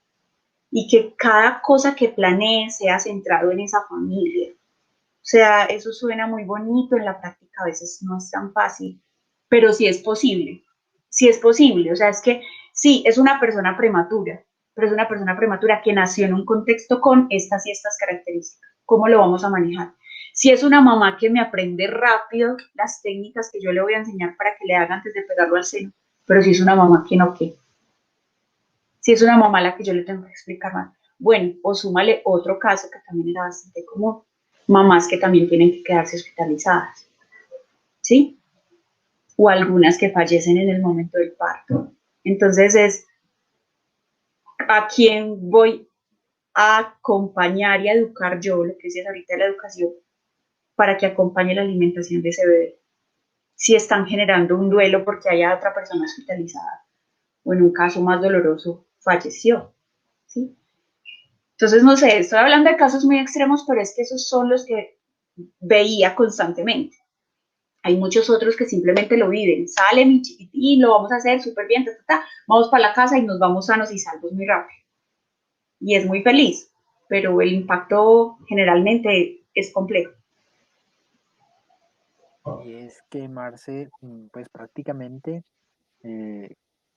y que cada cosa que planee sea centrado en esa familia. O sea, eso suena muy bonito, en la práctica a veces no es tan fácil, pero sí es posible. Sí es posible, o sea, es que sí, es una persona prematura, pero es una persona prematura que nació en un contexto con estas y estas características. ¿Cómo lo vamos a manejar? Si es una mamá que me aprende rápido las técnicas que yo le voy a enseñar para que le haga antes de pegarlo al seno, pero si es una mamá que no, ¿qué? Si es una mamá a la que yo le tengo que explicar más. Bueno, o súmale otro caso que también era bastante común, mamás que también tienen que quedarse hospitalizadas, ¿sí? O algunas que fallecen en el momento del parto. Entonces es a quién voy a acompañar y a educar yo, lo que es ahorita la educación, para que acompañe la alimentación de ese bebé. Si están generando un duelo porque haya otra persona hospitalizada, o en un caso más doloroso, falleció, ¿sí? Entonces, no sé, estoy hablando de casos muy extremos, pero es que esos son los que veía constantemente. Hay muchos otros que simplemente lo viven. Sale mi chiquitín, lo vamos a hacer súper bien, vamos para la casa y nos vamos sanos y salvos muy rápido. Y es muy feliz, pero el impacto generalmente es complejo. Y es que, Marce, pues prácticamente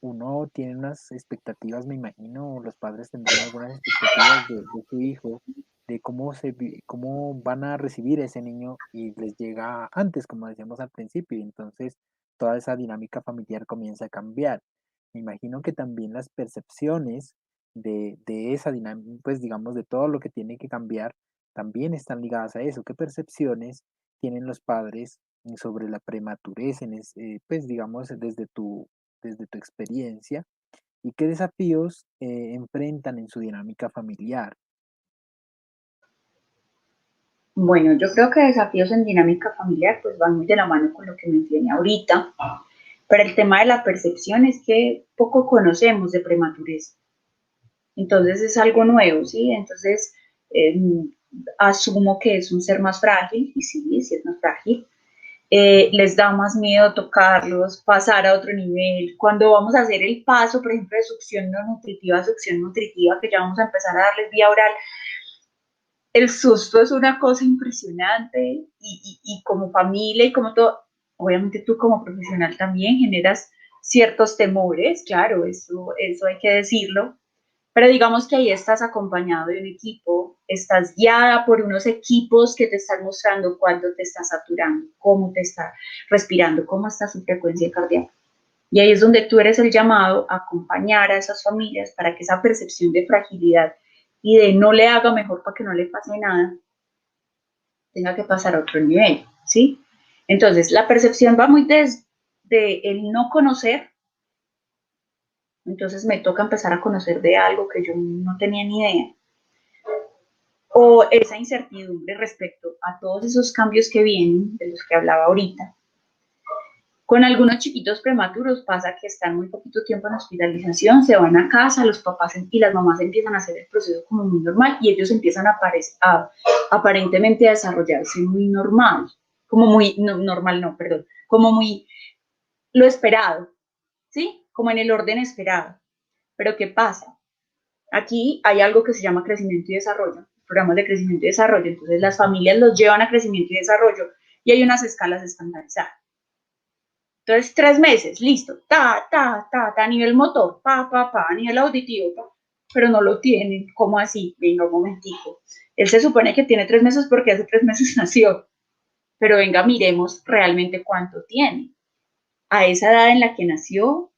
uno tiene unas expectativas, me imagino, los padres tendrán algunas expectativas de su hijo, de cómo van a recibir a ese niño y les llega antes, como decíamos al principio, y entonces toda esa dinámica familiar comienza a cambiar. Me imagino que también las percepciones de esa dinámica, pues digamos, de todo lo que tiene que cambiar, también están ligadas a eso. ¿Qué percepciones tienen los padres sobre la prematurez, pues digamos, desde tu experiencia y qué desafíos enfrentan en su dinámica familiar? Bueno, yo creo que desafíos en dinámica familiar pues van muy de la mano con lo que mencioné ahorita, pero el tema de la percepción es que poco conocemos de prematurez, entonces es algo nuevo, ¿sí? Entonces eh, asumo que es un ser más frágil, y sí es más frágil, les da más miedo tocarlos, pasar a otro nivel. Cuando vamos a hacer el paso, por ejemplo, de succión no nutritiva a succión nutritiva, que ya vamos a empezar a darles vía oral, el susto es una cosa impresionante y como familia y como todo, obviamente tú como profesional también generas ciertos temores, claro, eso hay que decirlo, pero digamos que ahí estás acompañado de un equipo, estás guiada por unos equipos que te están mostrando cuándo te está saturando, cómo te está respirando, cómo está su frecuencia cardíaca. Y ahí es donde tú eres el llamado a acompañar a esas familias para que esa percepción de fragilidad y de no le haga mejor para que no le pase nada, tenga que pasar a otro nivel, ¿sí? Entonces, la percepción va muy desde el no conocer, entonces me toca empezar a conocer de algo que yo no tenía ni idea, o esa incertidumbre respecto a todos esos cambios que vienen, de los que hablaba ahorita. Con algunos chiquitos prematuros pasa que están muy poquito tiempo en hospitalización, se van a casa, los papás y las mamás empiezan a hacer el proceso como muy normal y ellos empiezan aparentemente a desarrollarse muy normal, como muy, no, normal no, perdón, como muy lo esperado, ¿sí? Como en el orden esperado. Pero ¿qué pasa? Aquí hay algo que se llama crecimiento y desarrollo, programas de crecimiento y desarrollo, entonces las familias los llevan a crecimiento y desarrollo y hay unas escalas estandarizadas. Entonces, 3 meses, listo, a nivel motor, a nivel auditivo, pero no lo tienen, ¿cómo así? Venga, un momentico. Él se supone que tiene 3 meses porque hace 3 meses nació, pero venga, miremos realmente cuánto tiene. A esa edad en la que nació,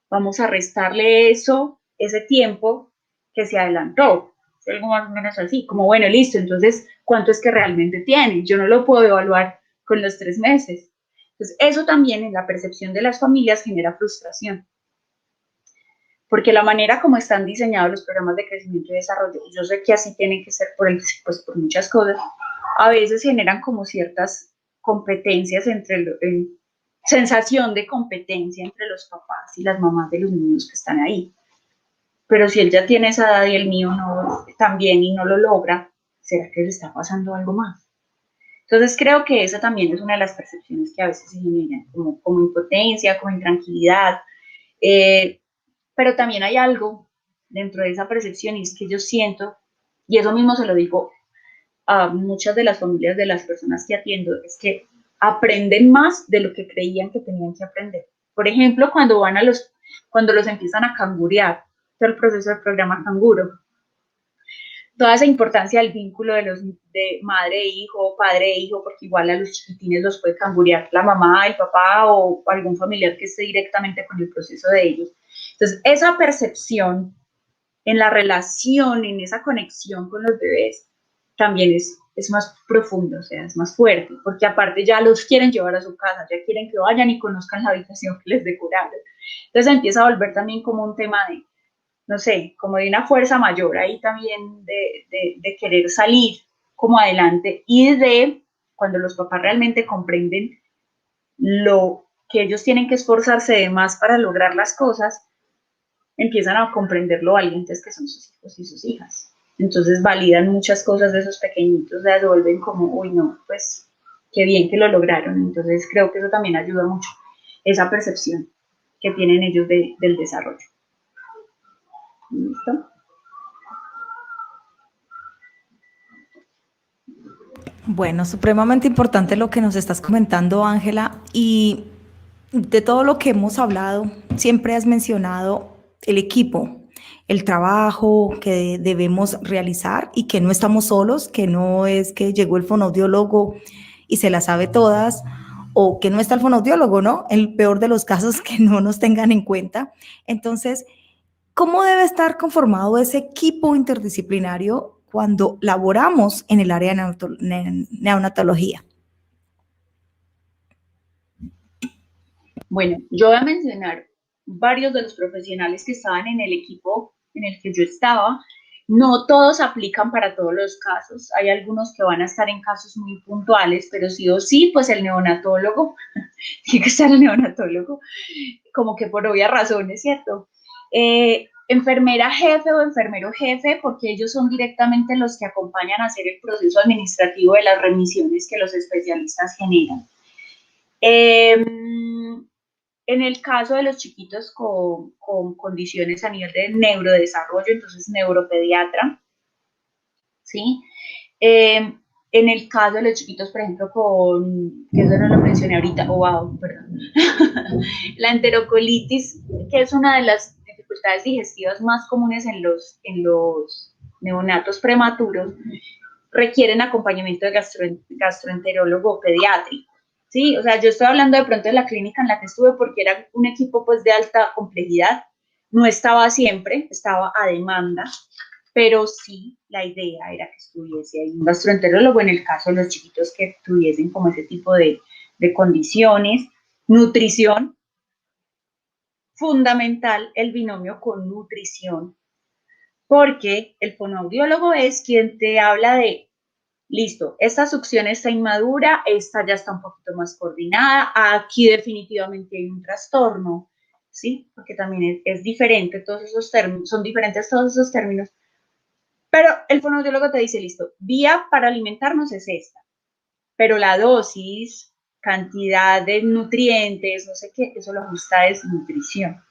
vamos a restarle ese tiempo que se adelantó. Algo más o menos así, como bueno, listo, entonces, ¿cuánto es que realmente tiene? Yo no lo puedo evaluar con los 3 meses. Entonces, eso también en la percepción de las familias genera frustración, porque la manera como están diseñados los programas de crecimiento y desarrollo, yo sé que así tienen que ser pues, por muchas cosas, a veces generan como ciertas competencias sensación de competencia entre los papás y las mamás de los niños que están ahí. Pero si él ya tiene esa edad y el mío no también y no lo logra, ¿será que le está pasando algo más? Entonces creo que esa también es una de las percepciones que a veces se generan, como impotencia, como intranquilidad, pero también hay algo dentro de esa percepción y es que yo siento, y eso mismo se lo digo a muchas de las familias de las personas que atiendo, es que aprenden más de lo que creían que tenían que aprender. Por ejemplo, cuando los empiezan a cangurear, todo el proceso del programa canguro, toda esa importancia del vínculo de madre e hijo, padre e hijo, porque igual a los chiquitines los puede cangurear la mamá, el papá o algún familiar que esté directamente con el proceso de ellos. Entonces, esa percepción en la relación, en esa conexión con los bebés, también es más profundo, o sea, es más fuerte, porque aparte ya los quieren llevar a su casa, ya quieren que vayan y conozcan la habitación que les decoraron. Entonces empieza a volver también como un tema de, no sé, como de una fuerza mayor ahí también de querer salir como adelante y de cuando los papás realmente comprenden lo que ellos tienen que esforzarse de más para lograr las cosas, empiezan a comprender lo valientes que son sus hijos y sus hijas. Entonces validan muchas cosas de esos pequeñitos, las vuelven como, uy, no, pues qué bien que lo lograron. Entonces creo que eso también ayuda mucho, esa percepción que tienen ellos del desarrollo. ¿Listo? Bueno, supremamente importante lo que nos estás comentando, Ángela, y de todo lo que hemos hablado, siempre has mencionado el equipo, el trabajo que debemos realizar y que no estamos solos, que no es que llegó el fonoaudiólogo y se las sabe todas, o que no está el fonoaudiólogo, ¿no? El peor de los casos, que no nos tengan en cuenta. Entonces, ¿cómo debe estar conformado ese equipo interdisciplinario cuando laboramos en el área de neonatología? Bueno, yo voy a mencionar varios de los profesionales que estaban en el equipo en el que yo estaba. No todos aplican para todos los casos. Hay algunos que van a estar en casos muy puntuales, pero sí o sí, pues el neonatólogo, tiene que estar el neonatólogo, como que por obvias razones, ¿cierto? Enfermera jefe o enfermero jefe, porque ellos son directamente los que acompañan a hacer el proceso administrativo de las remisiones que los especialistas generan. En el caso de los chiquitos con condiciones a nivel de neurodesarrollo, entonces neuropediatra, ¿sí? En el caso de los chiquitos, por ejemplo, que eso no lo mencioné ahorita, perdón, la enterocolitis, que es una de las dificultades digestivas más comunes en los neonatos prematuros, requieren acompañamiento de gastroenterólogo pediátrico. Sí, o sea, yo estoy hablando de pronto de la clínica en la que estuve porque era un equipo pues de alta complejidad, no estaba siempre, estaba a demanda, pero sí la idea era que estuviese ahí un gastroenterólogo en el caso de los chiquitos que tuviesen como ese tipo de condiciones. Nutrición, fundamental el binomio con nutrición, porque el fonoaudiólogo es quien te habla de listo, esta succión está inmadura, esta ya está un poquito más coordinada, aquí definitivamente hay un trastorno, ¿sí? Porque también es diferente, todos esos términos, son diferentes todos esos términos, pero el fonoaudiólogo te dice, listo, vía para alimentarnos es esta, pero la dosis, cantidad de nutrientes, no sé qué, eso lo ajusta es nutrición.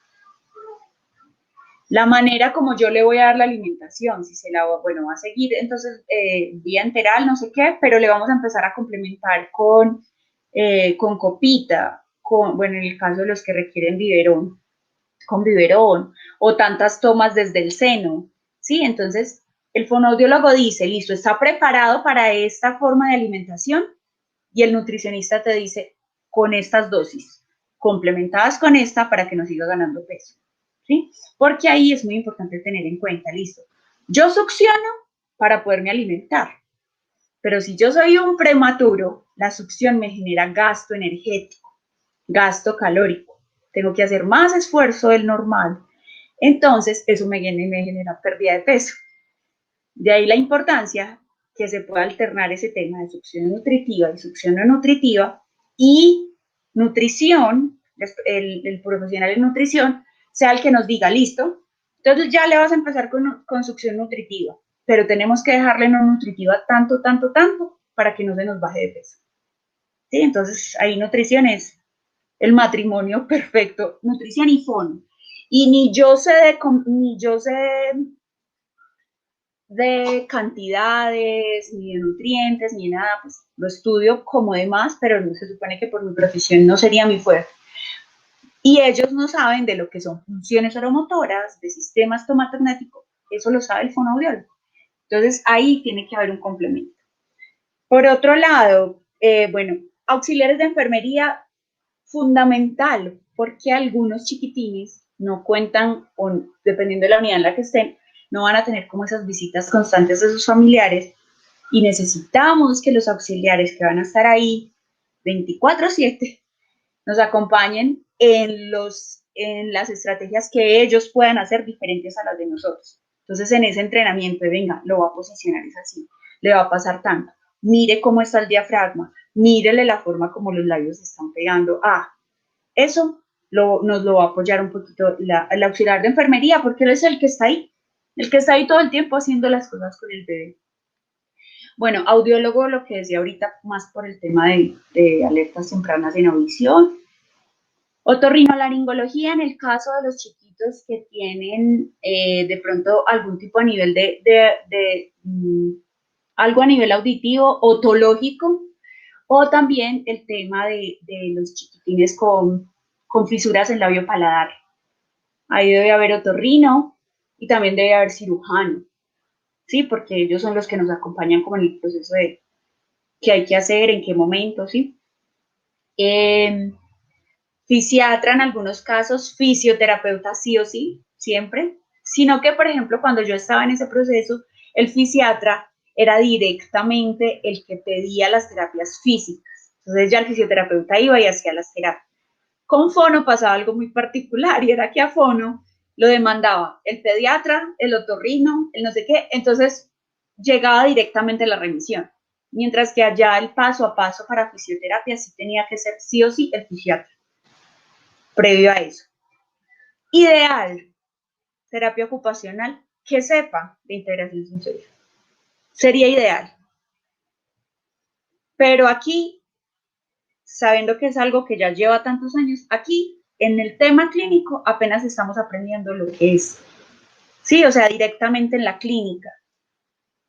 La manera como yo le voy a dar la alimentación, si se la va a seguir, entonces vía enteral, no sé qué, pero le vamos a empezar a complementar con copita, en el caso de los que requieren biberón, con biberón, o tantas tomas desde el seno, ¿sí? Entonces, el fonoaudiólogo dice, listo, está preparado para esta forma de alimentación, y el nutricionista te dice, con estas dosis, complementadas con esta para que no siga ganando peso. ¿Sí? Porque ahí es muy importante tener en cuenta, listo, yo succiono para poderme alimentar, pero si yo soy un prematuro, la succión me genera gasto energético, gasto calórico, tengo que hacer más esfuerzo del normal, entonces eso me genera pérdida de peso. De ahí la importancia que se pueda alternar ese tema de succión nutritiva y succión no nutritiva y nutrición, el profesional en nutrición, sea el que nos diga, listo, entonces ya le vas a empezar con succión nutritiva, pero tenemos que dejarle no nutritiva tanto, para que no se nos baje de peso. ¿Sí? Entonces ahí nutrición es el matrimonio perfecto, nutrición y fono. Y ni yo sé de cantidades, ni de nutrientes, ni nada, pues lo estudio como demás, pero no se supone que por mi profesión no sería mi fuerte. Y ellos no saben de lo que son funciones oromotoras, de sistema estomatognático, eso lo sabe el fonoaudiólogo. Entonces ahí tiene que haber un complemento. Por otro lado, auxiliares de enfermería, fundamental, porque algunos chiquitines no cuentan, dependiendo de la unidad en la que estén, no van a tener como esas visitas constantes de sus familiares y necesitamos que los auxiliares que van a estar ahí 24/7 nos acompañen en las estrategias que ellos puedan hacer diferentes a las de nosotros. Entonces, en ese entrenamiento, venga, lo va a posicionar es así, le va a pasar tanto, mire cómo está el diafragma, mírele la forma como los labios se están pegando. Eso nos lo va a apoyar un poquito el auxiliar de enfermería, porque él es el que está ahí todo el tiempo haciendo las cosas con el bebé. Bueno, audiólogo, lo que decía ahorita, más por el tema de alertas tempranas en audición. Otorrinolaringología, en el caso de los chiquitos que tienen de pronto algún tipo a nivel algo a nivel auditivo, otológico, o también el tema de los chiquitines con fisuras en labio paladar. Ahí debe haber otorrino y también debe haber cirujano, ¿sí? Porque ellos son los que nos acompañan como en el proceso de qué hay que hacer, en qué momento, ¿sí? Fisiatra en algunos casos, fisioterapeuta sí o sí, siempre, sino que, por ejemplo, cuando yo estaba en ese proceso, el fisiatra era directamente el que pedía las terapias físicas. Entonces ya el fisioterapeuta iba y hacía las terapias. Con Fono pasaba algo muy particular y era que a Fono lo demandaba el pediatra, el otorrino, el no sé qué, entonces llegaba directamente la remisión. Mientras que allá el paso a paso para fisioterapia sí tenía que ser sí o sí el fisiatra, previo a eso. Ideal, terapia ocupacional que sepa de integración sensorial. Sería ideal. Pero aquí, sabiendo que es algo que ya lleva tantos años, aquí en el tema clínico apenas estamos aprendiendo lo que es. Sí, o sea, directamente en la clínica.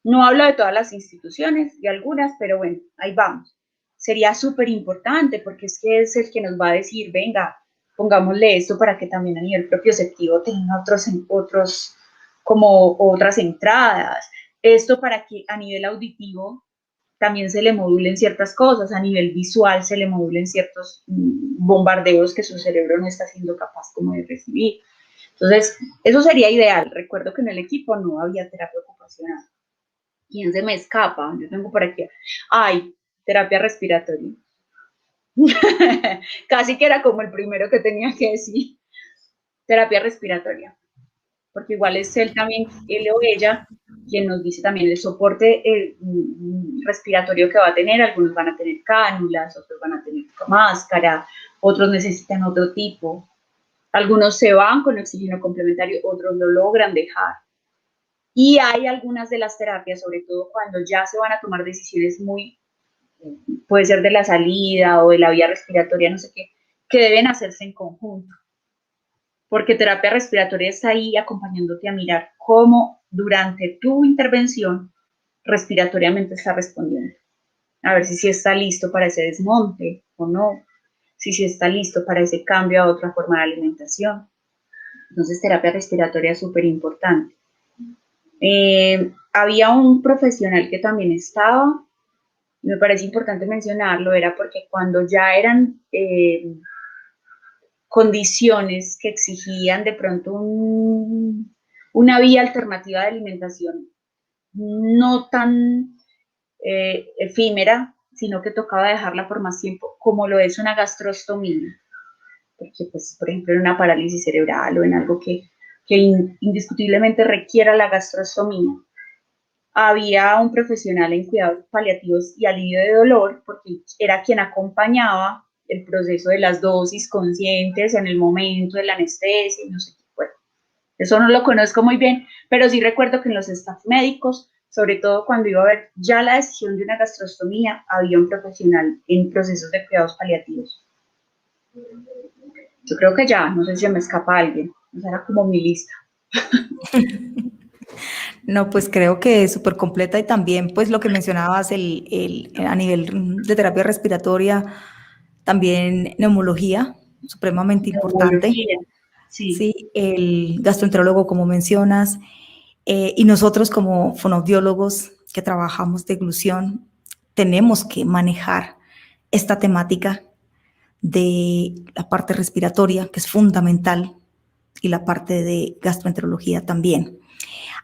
No hablo de todas las instituciones, de algunas, pero bueno, ahí vamos. Sería súper importante porque es que es el que nos va a decir, venga, pongámosle esto para que también a nivel propioceptivo tenga otros como otras entradas. Esto para que a nivel auditivo también se le modulen ciertas cosas, a nivel visual se le modulen ciertos bombardeos que su cerebro no está siendo capaz como de recibir. Entonces, eso sería ideal. Recuerdo que en el equipo no había terapia ocupacional. ¿Quién se me escapa? Yo tengo por aquí. Ay, terapia respiratoria. Casi que era como el primero que tenía que decir. Terapia respiratoria. Porque igual es él también, él o ella, quien nos dice también el soporte respiratorio que va a tener. Algunos van a tener cánulas, otros van a tener máscara, otros necesitan otro tipo. Algunos se van con oxígeno complementario, otros lo logran dejar. Y hay algunas de las terapias, sobre todo cuando ya se van a tomar decisiones muy, puede ser de la salida o de la vía respiratoria, no sé qué, que deben hacerse en conjunto. Porque terapia respiratoria está ahí acompañándote a mirar cómo durante tu intervención respiratoriamente está respondiendo. A ver si está listo para ese desmonte o no, si está listo para ese cambio a otra forma de alimentación. Entonces, terapia respiratoria es súper importante. Había un profesional que también estaba, me parece importante mencionarlo, era porque cuando ya eran condiciones que exigían de pronto una vía alternativa de alimentación no tan efímera, sino que tocaba dejarla por más tiempo, como lo es una gastrostomía, porque pues, por ejemplo, en una parálisis cerebral o en algo que indiscutiblemente requiera la gastrostomía. Había un profesional en cuidados paliativos y alivio de dolor, porque era quien acompañaba el proceso de las dosis conscientes en el momento de la anestesia, no sé qué. Bueno, eso no lo conozco muy bien, pero sí recuerdo que en los staff médicos, sobre todo cuando iba a haber ya la decisión de una gastrostomía, había un profesional en procesos de cuidados paliativos. Yo creo que ya, no sé si me escapa alguien, esa era como mi lista. No, pues creo que es súper completa y también pues lo que mencionabas a nivel de terapia respiratoria, también neumología, supremamente importante. Sí. Sí, el gastroenterólogo como mencionas, y nosotros como fonoaudiólogos que trabajamos de eglusión, tenemos que manejar esta temática de la parte respiratoria, que es fundamental, y la parte de gastroenterología también.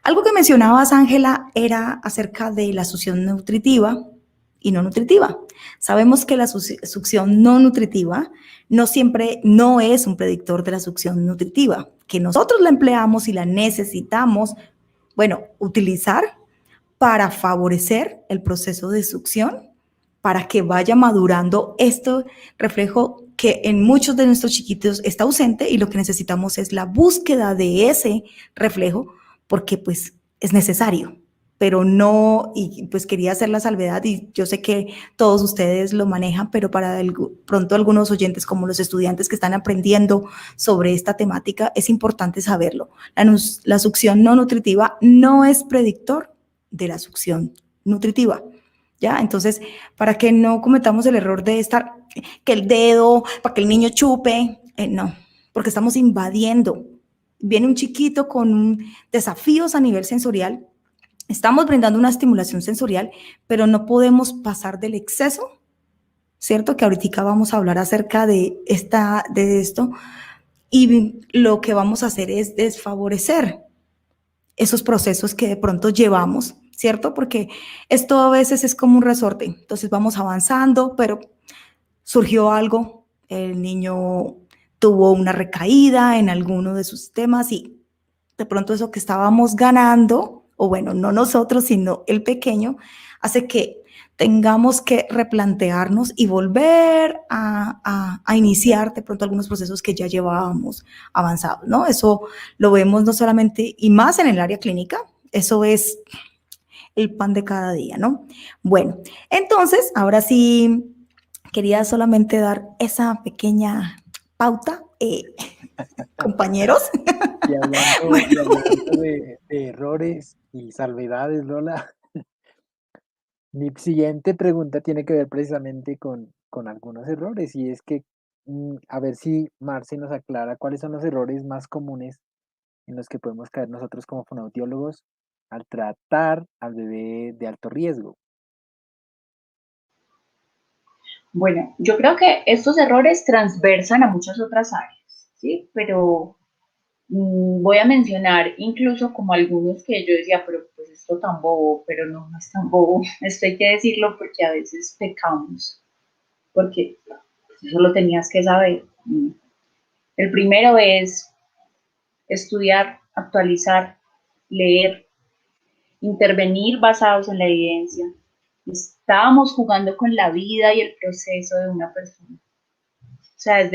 Algo que mencionabas, Ángela, era acerca de la succión nutritiva y no nutritiva. Sabemos que la succión no nutritiva no siempre no es un predictor de la succión nutritiva, que nosotros la empleamos y la necesitamos, bueno, utilizar para favorecer el proceso de succión, para que vaya madurando este reflejo que en muchos de nuestros chiquitos está ausente y lo que necesitamos es la búsqueda de ese reflejo porque pues es necesario, pero no, y pues quería hacer la salvedad y yo sé que todos ustedes lo manejan, pero para pronto algunos oyentes como los estudiantes que están aprendiendo sobre esta temática es importante saberlo. La succión no nutritiva no es predictor de la succión nutritiva. ¿Ya? Entonces, para que no cometamos el error de estar, que el dedo, para que el niño chupe, no, porque estamos invadiendo. Viene un chiquito con desafíos a nivel sensorial, estamos brindando una estimulación sensorial, pero no podemos pasar del exceso, ¿cierto? Que ahorita vamos a hablar acerca de esto, y lo que vamos a hacer es desfavorecer esos procesos que de pronto llevamos, ¿cierto? Porque esto a veces es como un resorte, entonces vamos avanzando, pero surgió algo, el niño tuvo una recaída en alguno de sus temas y de pronto eso que estábamos ganando, o bueno, no nosotros, sino el pequeño, hace que tengamos que replantearnos y volver a iniciar de pronto algunos procesos que ya llevábamos avanzados, ¿no? Eso lo vemos no solamente, y más en el área clínica, eso es el pan de cada día, ¿no? Bueno, entonces, ahora sí, quería solamente dar esa pequeña pauta, compañeros. Y hablando, Bueno. y hablando de errores y salvedades, Lola, mi siguiente pregunta tiene que ver precisamente con algunos errores y es que a ver si Marce nos aclara cuáles son los errores más comunes en los que podemos caer nosotros como fonoaudiólogos al tratar al bebé de alto riesgo. Bueno, yo creo que estos errores transversan a muchas otras áreas, ¿sí? Pero voy a mencionar incluso como algunos que yo decía, pero pues esto tan bobo, pero no, no es tan bobo. Esto hay que decirlo porque a veces pecamos, porque eso lo tenías que saber. El primero es estudiar, actualizar, leer, intervenir basados en la evidencia. Estábamos jugando con la vida y el proceso de una persona. O sea, es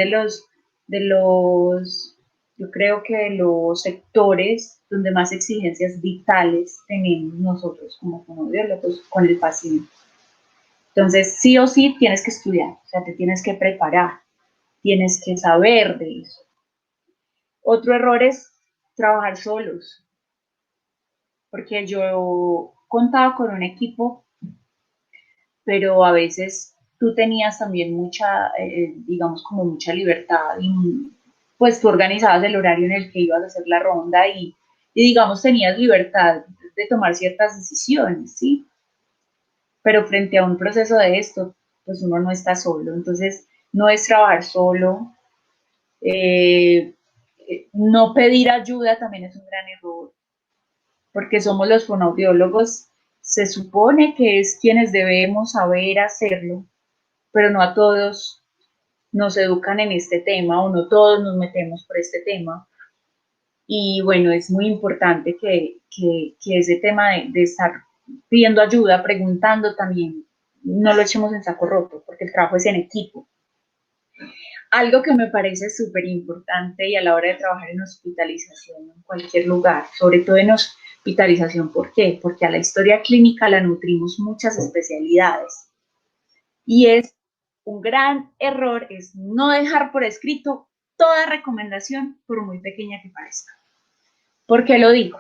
yo creo que de los sectores donde más exigencias vitales tenemos nosotros como fonoaudiólogos con el paciente. Entonces, sí o sí tienes que estudiar, o sea, te tienes que preparar, tienes que saber de eso. Otro error es trabajar solos, porque yo contaba con un equipo, pero a veces tú tenías también mucha, digamos, como mucha libertad y pues tú organizabas el horario en el que ibas a hacer la ronda y digamos, tenías libertad de tomar ciertas decisiones, ¿sí? Pero frente a un proceso de esto, pues uno no está solo, entonces no es trabajar solo, no pedir ayuda también es un gran error, porque somos los fonoaudiólogos, se supone que es quienes debemos saber hacerlo, pero no a todos nos educan en este tema o no todos nos metemos por este tema. Y bueno, es muy importante que ese tema de estar pidiendo ayuda, preguntando también, no lo echemos en saco roto, porque el trabajo es en equipo. Algo que me parece súper importante y a la hora de trabajar en hospitalización en cualquier lugar, sobre todo en hospitalización, ¿por qué? Porque a la historia clínica la nutrimos muchas especialidades. Y es un gran error es no dejar por escrito toda recomendación, por muy pequeña que parezca. ¿Por qué lo digo?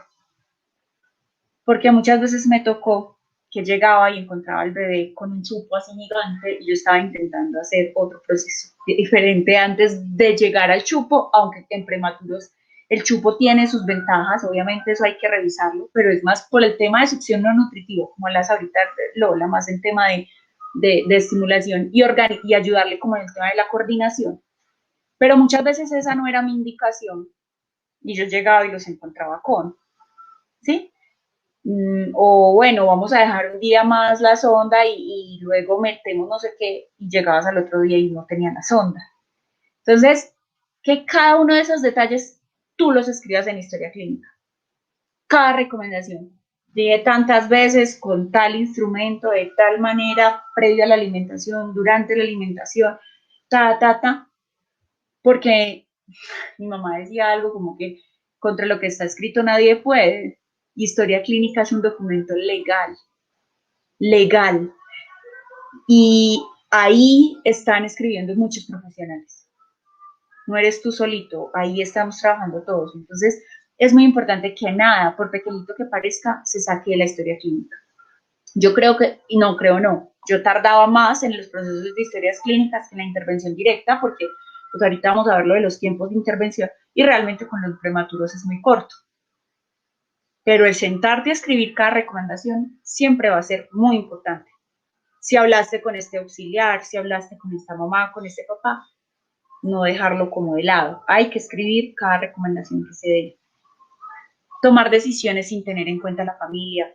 Porque muchas veces me tocó que llegaba y encontraba al bebé con un chupo así gigante y yo estaba intentando hacer otro proceso diferente antes de llegar al chupo, aunque en prematuros el chupo tiene sus ventajas, obviamente eso hay que revisarlo, pero es más por el tema de succión no nutritivo, como las ahorita Lola, más en tema de estimulación y ayudarle como en el tema de la coordinación. Pero muchas veces esa no era mi indicación y yo llegaba y los encontraba con, ¿sí? O bueno, vamos a dejar un día más la sonda y luego metemos no sé qué y llegabas al otro día y no tenían la sonda. Entonces, que cada uno de esos detalles tú los escribas en historia clínica. Cada recomendación. Dije tantas veces con tal instrumento, de tal manera, previo a la alimentación, durante la alimentación, porque mi mamá decía algo como que contra lo que está escrito nadie puede. Historia clínica es un documento legal, y ahí están escribiendo muchos profesionales. No eres tú solito, ahí estamos trabajando todos. Entonces, es muy importante que nada, por pequeñito que parezca, se saque de la historia clínica. Yo creo que, y no creo no, yo tardaba más en los procesos de historias clínicas que en la intervención directa, porque pues ahorita vamos a ver lo de los tiempos de intervención, y realmente con los prematuros es muy corto. Pero el sentarte a escribir cada recomendación siempre va a ser muy importante. Si hablaste con este auxiliar, si hablaste con esta mamá, con este papá, no dejarlo como de lado. Hay que escribir cada recomendación que se dé. Tomar decisiones sin tener en cuenta a la familia,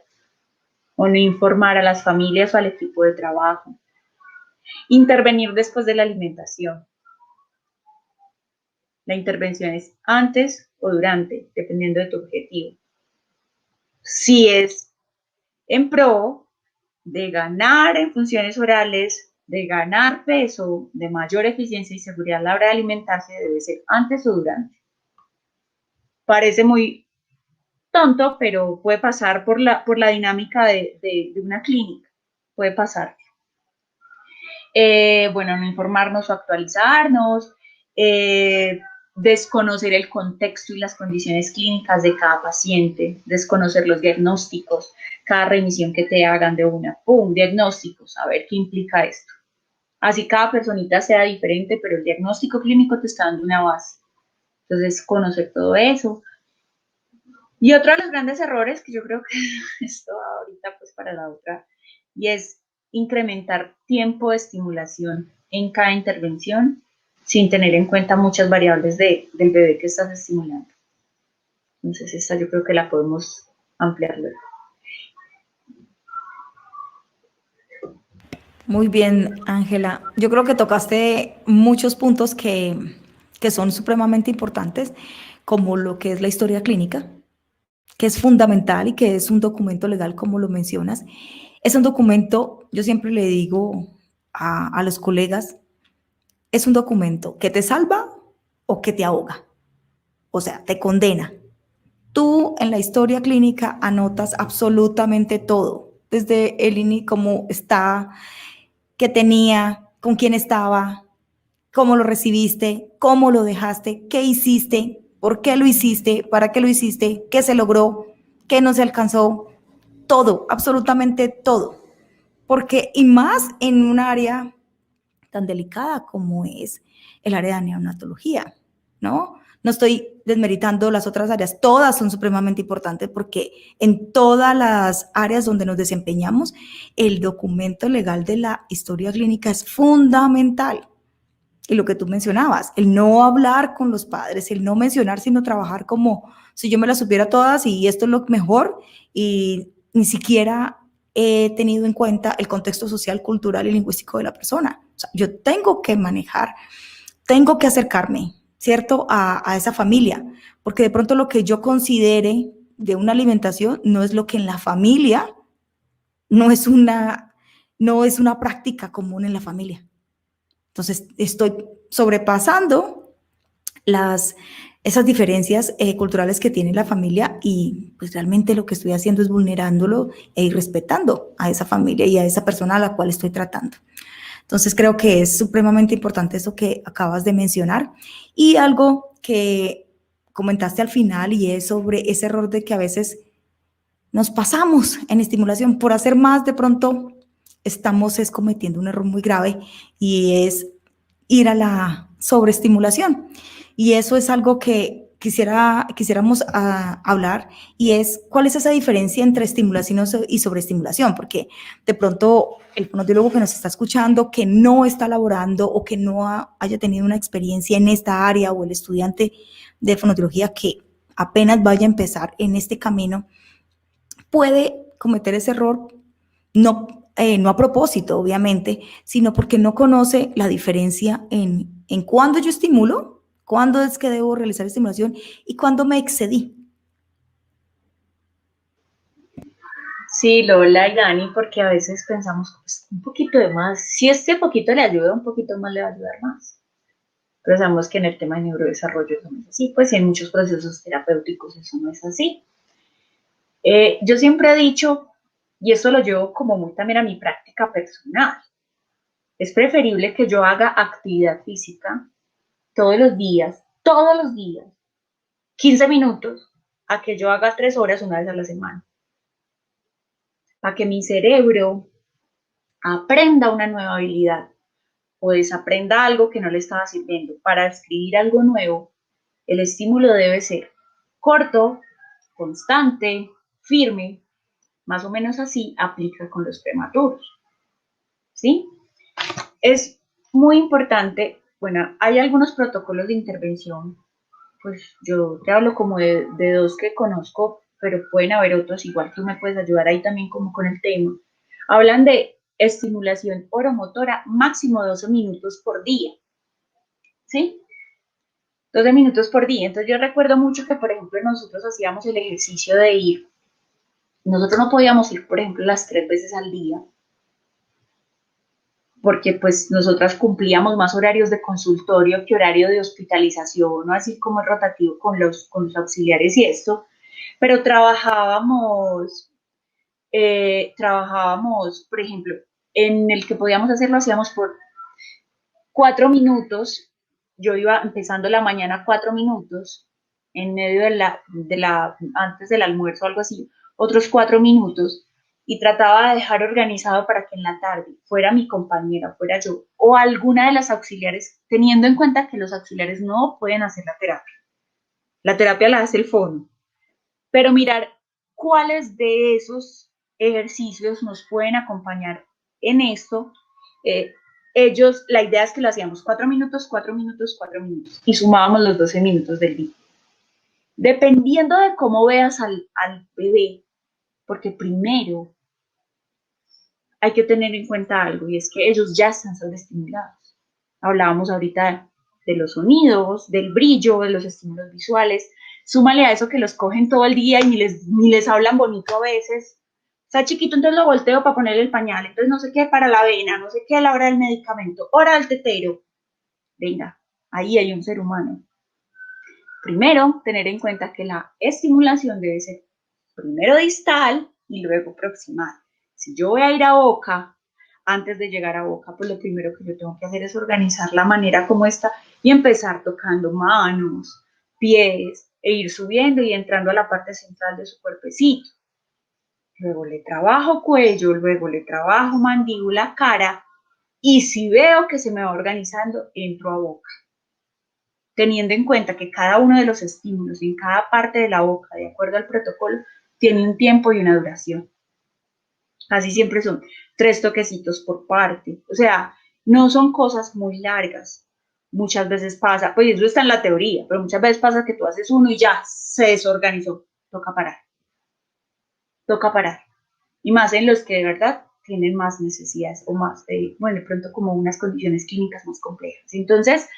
o no informar a las familias o al equipo de trabajo. Intervenir después de la alimentación. La intervención es antes o durante, dependiendo de tu objetivo. Si es en pro de ganar en funciones orales, de ganar peso, de mayor eficiencia y seguridad a la hora de alimentarse, debe ser antes o durante. Parece muy tonto, pero puede pasar por la dinámica de una clínica. Puede pasar. Bueno, no informarnos o actualizarnos, desconocer el contexto y las condiciones clínicas de cada paciente, desconocer los diagnósticos, cada remisión que te hagan de una, ¡pum!, diagnósticos, a ver qué implica esto. Así cada personita sea diferente, pero el diagnóstico clínico te está dando una base. Entonces, conocer todo eso. Y otro de los grandes errores, que yo creo que esto ahorita pues para la otra, y es incrementar tiempo de estimulación en cada intervención sin tener en cuenta muchas variables del bebé que estás estimulando. Entonces esta yo creo que la podemos ampliar luego. Muy bien, Ángela. Yo creo que tocaste muchos puntos que son supremamente importantes, como lo que es la historia clínica, que es fundamental y que es un documento legal, como lo mencionas. Es un documento, yo siempre le digo a los colegas, es un documento que te salva o que te ahoga, o sea, te condena. Tú en la historia clínica anotas absolutamente todo, desde el INI, cómo está, qué tenía, con quién estaba, cómo lo recibiste, cómo lo dejaste, qué hiciste, por qué lo hiciste, para qué lo hiciste, qué se logró, qué no se alcanzó, todo, absolutamente todo. Porque, y más en un área tan delicada como es el área de neonatología, ¿no? No estoy desmeritando las otras áreas, todas son supremamente importantes porque en todas las áreas donde nos desempeñamos, el documento legal de la historia clínica es fundamental. Y lo que tú mencionabas, el no hablar con los padres, el no mencionar, sino trabajar como si yo me las supiera todas y esto es lo mejor, y ni siquiera he tenido en cuenta el contexto social, cultural y lingüístico de la persona. O sea, yo tengo que manejar, tengo que acercarme, ¿cierto?, a esa familia, porque de pronto lo que yo considere de una alimentación no es lo que en la familia, no es una práctica común en la familia. Entonces, estoy sobrepasando esas diferencias culturales que tiene la familia, y pues realmente lo que estoy haciendo es vulnerándolo e irrespetando a esa familia y a esa persona a la cual estoy tratando. Entonces, creo que es supremamente importante eso que acabas de mencionar. Y algo que comentaste al final, y es sobre ese error de que a veces nos pasamos en estimulación por hacer más. De pronto estamos cometiendo un error muy grave, y es ir a la sobreestimulación. Y eso es algo que quisiéramos hablar, y es cuál es esa diferencia entre estimulación y sobreestimulación, porque de pronto el fonoaudiólogo que nos está escuchando, que no está laborando o que no haya tenido una experiencia en esta área, o el estudiante de fonoaudiología que apenas vaya a empezar en este camino, puede cometer ese error, no a propósito, obviamente, sino porque no conoce la diferencia en cuándo yo estimulo, cuándo es que debo realizar estimulación y cuándo me excedí. Sí, Lola y Dani, porque a veces pensamos pues, un poquito de más. Si este poquito le ayuda, un poquito más le va a ayudar más. pero sabemos que en el tema de neurodesarrollo eso no es así, pues en muchos procesos terapéuticos eso no es así. Yo siempre he dicho, y esto lo llevo como muy también a mi práctica personal, es preferible que yo haga actividad física todos los días, 15 minutos, a que yo haga 3 horas una vez a la semana. Para que mi cerebro aprenda una nueva habilidad o desaprenda algo que no le estaba sirviendo. Para escribir algo nuevo, el estímulo debe ser corto, constante, firme, más o menos así aplica con los prematuros. ¿Sí? Es muy importante, bueno, hay algunos protocolos de intervención, pues yo te hablo como de 2 que conozco, pero pueden haber otros, igual tú me puedes ayudar ahí también como con el tema. Hablan de estimulación oromotora máximo 12 minutos por día, ¿sí? 12 minutos por día. Entonces yo recuerdo mucho que, por ejemplo, nosotros hacíamos el ejercicio de ir, nosotros no podíamos ir, por ejemplo, las 3 veces al día, porque pues nosotras cumplíamos más horarios de consultorio que horario de hospitalización, ¿no? Así como es rotativo con los auxiliares y esto, pero trabajábamos, por ejemplo, en el que podíamos hacerlo, hacíamos por 4 minutos, yo iba empezando la mañana 4 minutos, en medio antes del almuerzo o algo así, otros 4 minutos, y trataba de dejar organizado para que en la tarde fuera mi compañera, fuera yo, o alguna de las auxiliares, teniendo en cuenta que los auxiliares no pueden hacer la terapia. La terapia la hace el fono. Pero mirar cuáles de esos ejercicios nos pueden acompañar en esto. Ellos, la idea es que lo hacíamos 4 minutos, 4 minutos, 4 minutos, y sumábamos los 12 minutos del día. Dependiendo de cómo veas al bebé, porque primero hay que tener en cuenta algo, y es que ellos ya están sobreestimulados. Hablábamos ahorita de los sonidos, del brillo, de los estímulos visuales. Súmale a eso que los cogen todo el día y ni les hablan bonito a veces. Está chiquito, entonces lo volteo para ponerle el pañal. Entonces no sé qué para la vena, no sé qué a la hora del medicamento, hora del tetero. Venga, ahí hay un ser humano. Primero, tener en cuenta que la estimulación debe ser primero distal y luego proximal. Si yo voy a ir a boca, antes de llegar a boca, pues lo primero que yo tengo que hacer es organizar la manera como está y empezar tocando manos, pies, e ir subiendo y entrando a la parte central de su cuerpecito. Luego le trabajo cuello, luego le trabajo mandíbula, cara, y si veo que se me va organizando, entro a boca. Teniendo en cuenta que cada uno de los estímulos en cada parte de la boca, de acuerdo al protocolo, tiene un tiempo y una duración. Casi siempre son 3 toquecitos por parte. O sea, no son cosas muy largas. Muchas veces pasa, pues eso está en la teoría, pero muchas veces pasa que tú haces uno y ya se desorganizó. Toca parar. Toca parar. Y más en los que de verdad tienen más necesidades o más, bueno, de pronto como unas condiciones clínicas más complejas. Entonces,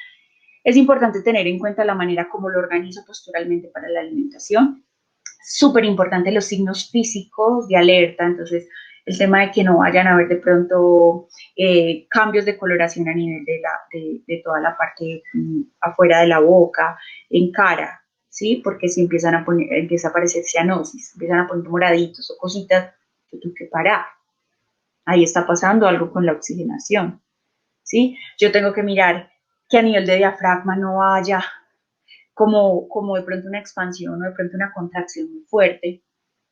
es importante tener en cuenta la manera como lo organizo posturalmente para la alimentación. Súper importante los signos físicos de alerta, entonces el tema de que no vayan a haber de pronto cambios de coloración a nivel de toda la parte afuera de la boca, en cara, ¿sí? Porque si empieza a aparecer cianosis, empiezan a poner moraditos o cositas, yo tengo que parar. Ahí está pasando algo con la oxigenación, ¿sí? Yo tengo que mirar que a nivel de diafragma no haya como de pronto una expansión o de pronto una contracción muy fuerte.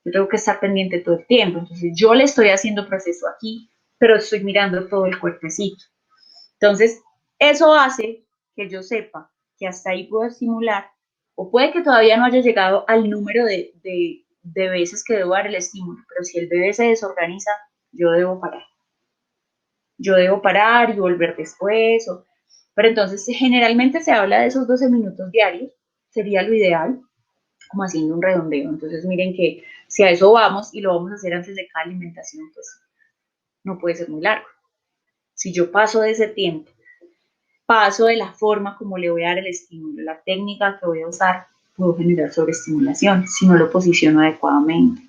Yo tengo que estar pendiente todo el tiempo. Entonces, yo le estoy haciendo proceso aquí, pero estoy mirando todo el cuerpecito. Entonces, eso hace que yo sepa que hasta ahí puedo estimular, o puede que todavía no haya llegado al número de veces que debo dar el estímulo, pero si el bebé se desorganiza, yo debo parar. Yo debo parar y volver después. Pero entonces, generalmente se habla de esos 12 minutos diarios, sería lo ideal, como haciendo un redondeo. Entonces, miren que si a eso vamos y lo vamos a hacer antes de cada alimentación, pues no puede ser muy largo. Si yo paso de ese tiempo, paso de la forma como le voy a dar el estímulo, la técnica que voy a usar, puedo generar sobreestimulación si no lo posiciono adecuadamente.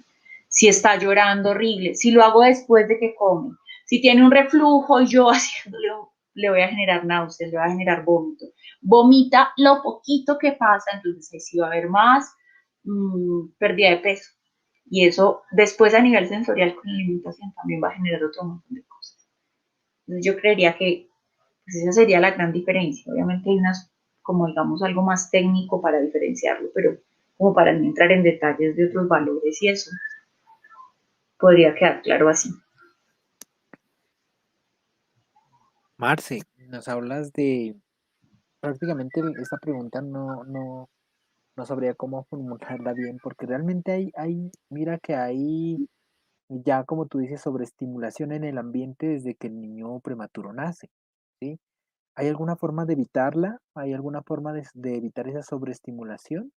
Si está llorando horrible, si lo hago después de que come, si tiene un reflujo y yo haciéndole le voy a generar náuseas, le voy a generar vómito. Vomita lo poquito que pasa, entonces ahí sí va a haber más pérdida de peso. Y eso después a nivel sensorial con la alimentación también va a generar otro montón de cosas. Entonces yo creería que pues esa sería la gran diferencia. Obviamente hay unas, como digamos, algo más técnico para diferenciarlo, pero como para no entrar en detalles de otros valores y eso, podría quedar claro así. Marce, nos hablas de, prácticamente esta pregunta no sabría cómo formularla bien, porque realmente mira que hay ya como tú dices, sobreestimulación en el ambiente desde que el niño prematuro nace, ¿sí? ¿Hay alguna forma de evitarla? ¿Hay alguna forma de evitar esa sobreestimulación?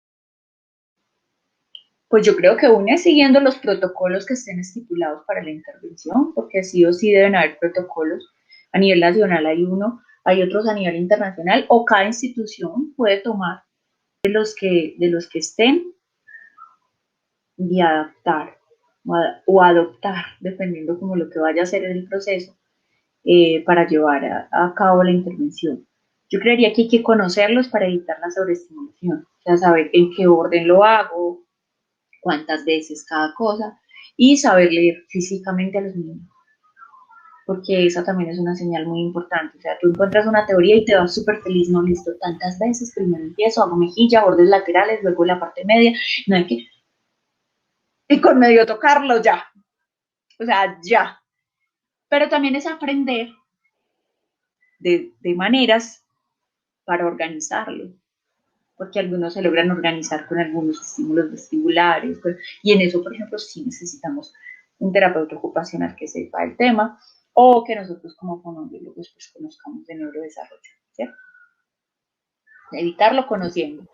Pues yo creo que une siguiendo los protocolos que estén estipulados para la intervención, porque sí o sí deben haber protocolos. A nivel nacional hay uno, hay otros a nivel internacional, o cada institución puede tomar de los que estén y adaptar o adoptar, dependiendo como lo que vaya a ser el proceso, para llevar a cabo la intervención. Yo creería que hay que conocerlos para evitar la sobreestimulación, o sea, saber en qué orden lo hago, cuántas veces cada cosa, y saber leer físicamente a los niños, porque esa también es una señal muy importante. O sea, tú encuentras una teoría y te vas súper feliz, no, listo, tantas veces, primero empiezo, hago mejilla, bordes laterales, luego la parte media, no hay que, y con medio tocarlo ya, o sea, ya. Pero también es aprender de maneras para organizarlo, porque algunos se logran organizar con algunos estímulos vestibulares, y en eso, por ejemplo, sí necesitamos un terapeuta ocupacional que sepa el tema, o que nosotros como fonoaudiólogos pues conozcamos de neurodesarrollo, ¿cierto? Evitarlo conociendo.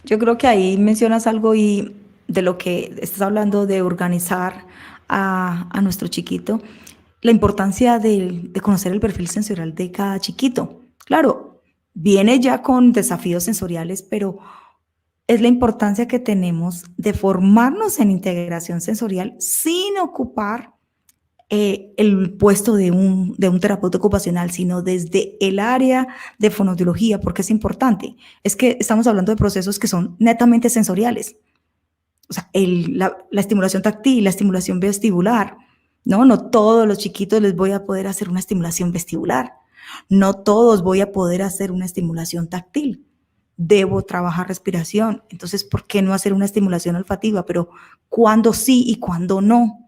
Yo creo que ahí mencionas algo y de lo que estás hablando de organizar a nuestro chiquito, la importancia de conocer el perfil sensorial de cada chiquito. Claro, viene ya con desafíos sensoriales, pero es la importancia que tenemos de formarnos en integración sensorial sin ocupar el puesto de un terapeuta ocupacional, sino desde el área de fonoaudiología, porque es importante. Es que estamos hablando de procesos que son netamente sensoriales. O sea, la estimulación táctil, la estimulación vestibular, ¿no? No todos los chiquitos les voy a poder hacer una estimulación vestibular. No todos voy a poder hacer una estimulación táctil. Debo trabajar respiración. Entonces, ¿por qué no hacer una estimulación olfativa? Pero ¿cuándo sí y cuándo no?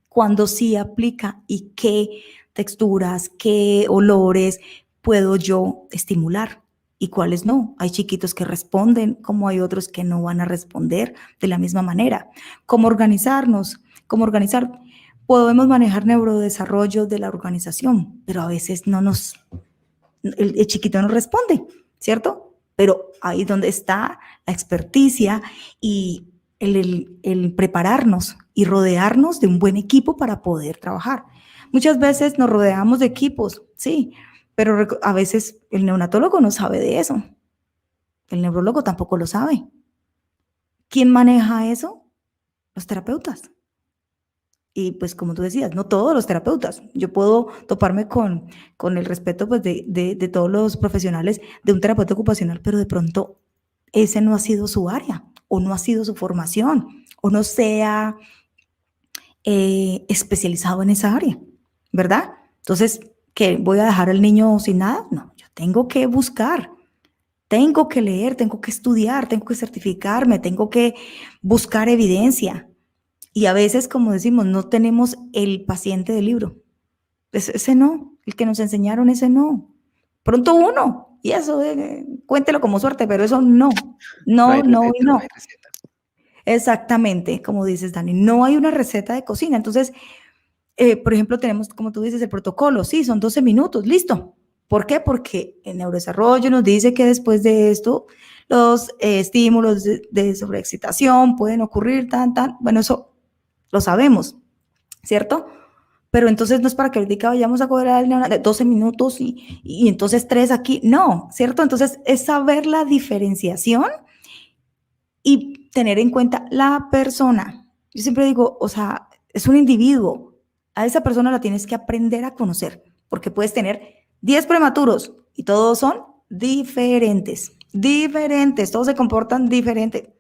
¿Cuándo sí aplica y qué texturas, qué olores puedo yo estimular y cuáles no? Hay chiquitos que responden, como hay otros que no van a responder de la misma manera. ¿Cómo organizarnos? ¿Cómo organizar? Podemos manejar neurodesarrollo de la organización, pero a veces el chiquito no responde, ¿cierto? Pero ahí donde está la experticia y el prepararnos y rodearnos de un buen equipo para poder trabajar. Muchas veces nos rodeamos de equipos, sí, pero a veces el neonatólogo no sabe de eso. El neurólogo tampoco lo sabe. ¿Quién maneja eso? Los terapeutas. Y pues como tú decías, no todos los terapeutas. Yo puedo toparme con el respeto pues, de todos los profesionales de un terapeuta ocupacional, pero de pronto ese no ha sido su área o no ha sido su formación o no se ha especializado en esa área, ¿verdad? Entonces, ¿qué? ¿Voy a dejar al niño sin nada? No, yo tengo que buscar, tengo que leer, tengo que estudiar, tengo que certificarme, tengo que buscar evidencia. Y a veces, como decimos, no tenemos el paciente del libro. Ese no, el que nos enseñaron, ese no. Pronto uno, y eso, cuéntelo como suerte, pero eso no. No, no y no. Exactamente, como dices, Dani, no hay una receta de cocina. Entonces, por ejemplo, tenemos, como tú dices, el protocolo. Sí, son 12 minutos, listo. ¿Por qué? Porque el neurodesarrollo nos dice que después de esto, los estímulos de sobreexcitación pueden ocurrir, bueno, eso lo sabemos, ¿cierto? Pero entonces no es para que ahorita vayamos a coger de 12 minutos y entonces 3 aquí, no, ¿cierto? Entonces es saber la diferenciación y tener en cuenta la persona. Yo siempre digo, o sea, es un individuo, a esa persona la tienes que aprender a conocer, porque puedes tener 10 prematuros y todos son diferentes, todos se comportan diferente,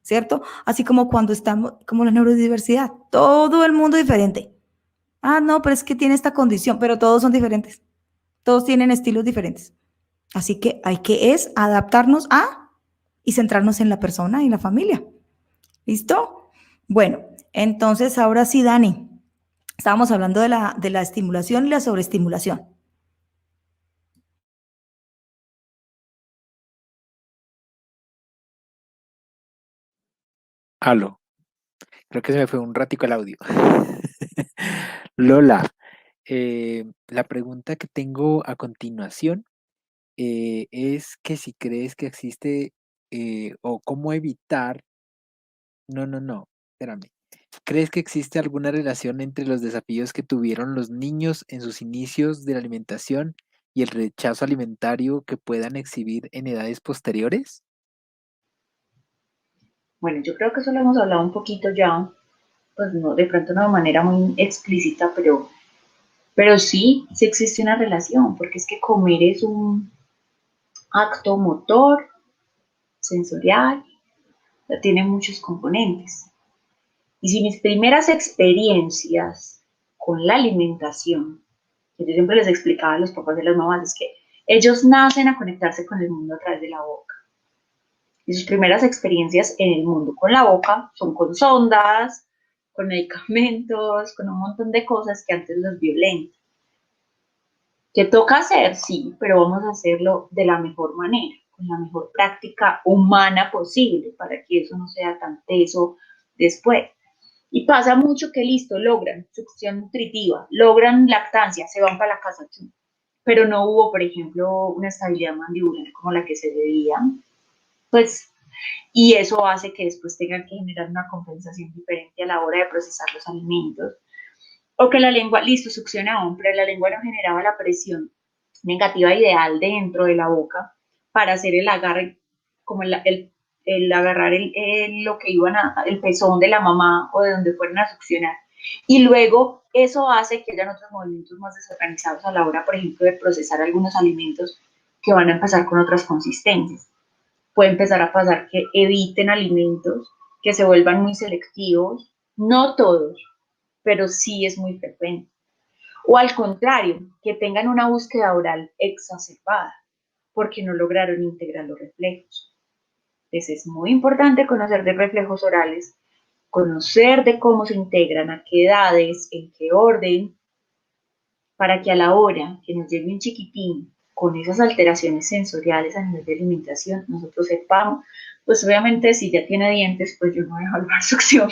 ¿cierto? Así como cuando estamos, como la neurodiversidad, todo el mundo diferente. Ah, no, pero es que tiene esta condición, pero todos son diferentes, todos tienen estilos diferentes. Así que hay que adaptarnos a y centrarnos en la persona y la familia. ¿Listo? Bueno, entonces ahora sí, Dani, estábamos hablando de la estimulación y la sobreestimulación. Aló, creo que se me fue un ratico el audio. Lola, la pregunta que tengo a continuación es que si crees que existe o cómo evitar, no, espérame. ¿Crees que existe alguna relación entre los desafíos que tuvieron los niños en sus inicios de la alimentación y el rechazo alimentario que puedan exhibir en edades posteriores? Bueno, yo creo que eso lo hemos hablado un poquito ya, pues no, de pronto no de manera muy explícita, pero sí, sí existe una relación, porque es que comer es un acto motor, sensorial, tiene muchos componentes. Y si mis primeras experiencias con la alimentación, que yo siempre les explicaba a los papás y a las mamás, es que ellos nacen a conectarse con el mundo a través de la boca. Y sus primeras experiencias en el mundo con la boca son con sondas, con medicamentos, con un montón de cosas que antes los violentan. ¿Qué toca hacer? Sí, pero vamos a hacerlo de la mejor manera, con la mejor práctica humana posible, para que eso no sea tan teso después. Y pasa mucho que listo, logran succión nutritiva, logran lactancia, se van para la casa, pero no hubo, por ejemplo, una estabilidad mandibular como la que se debía, pues, y eso hace que después tengan que generar una compensación diferente a la hora de procesar los alimentos. O que la lengua, listo, succionaban, pero la lengua no generaba la presión negativa ideal dentro de la boca para hacer el agarre, como el agarrar lo que iban el pezón de la mamá o de donde fueran a succionar. Y luego eso hace que hayan otros movimientos más desorganizados a la hora, por ejemplo, de procesar algunos alimentos que van a empezar con otras consistencias. Puede empezar a pasar que eviten alimentos, que se vuelvan muy selectivos, no todos, pero sí es muy frecuente. O al contrario, que tengan una búsqueda oral exacerbada, porque no lograron integrar los reflejos. Entonces es muy importante conocer de reflejos orales, conocer de cómo se integran, a qué edades, en qué orden, para que a la hora que nos llegue un chiquitín con esas alteraciones sensoriales a nivel de alimentación, nosotros sepamos, pues obviamente si ya tiene dientes, pues yo no voy a salvar succión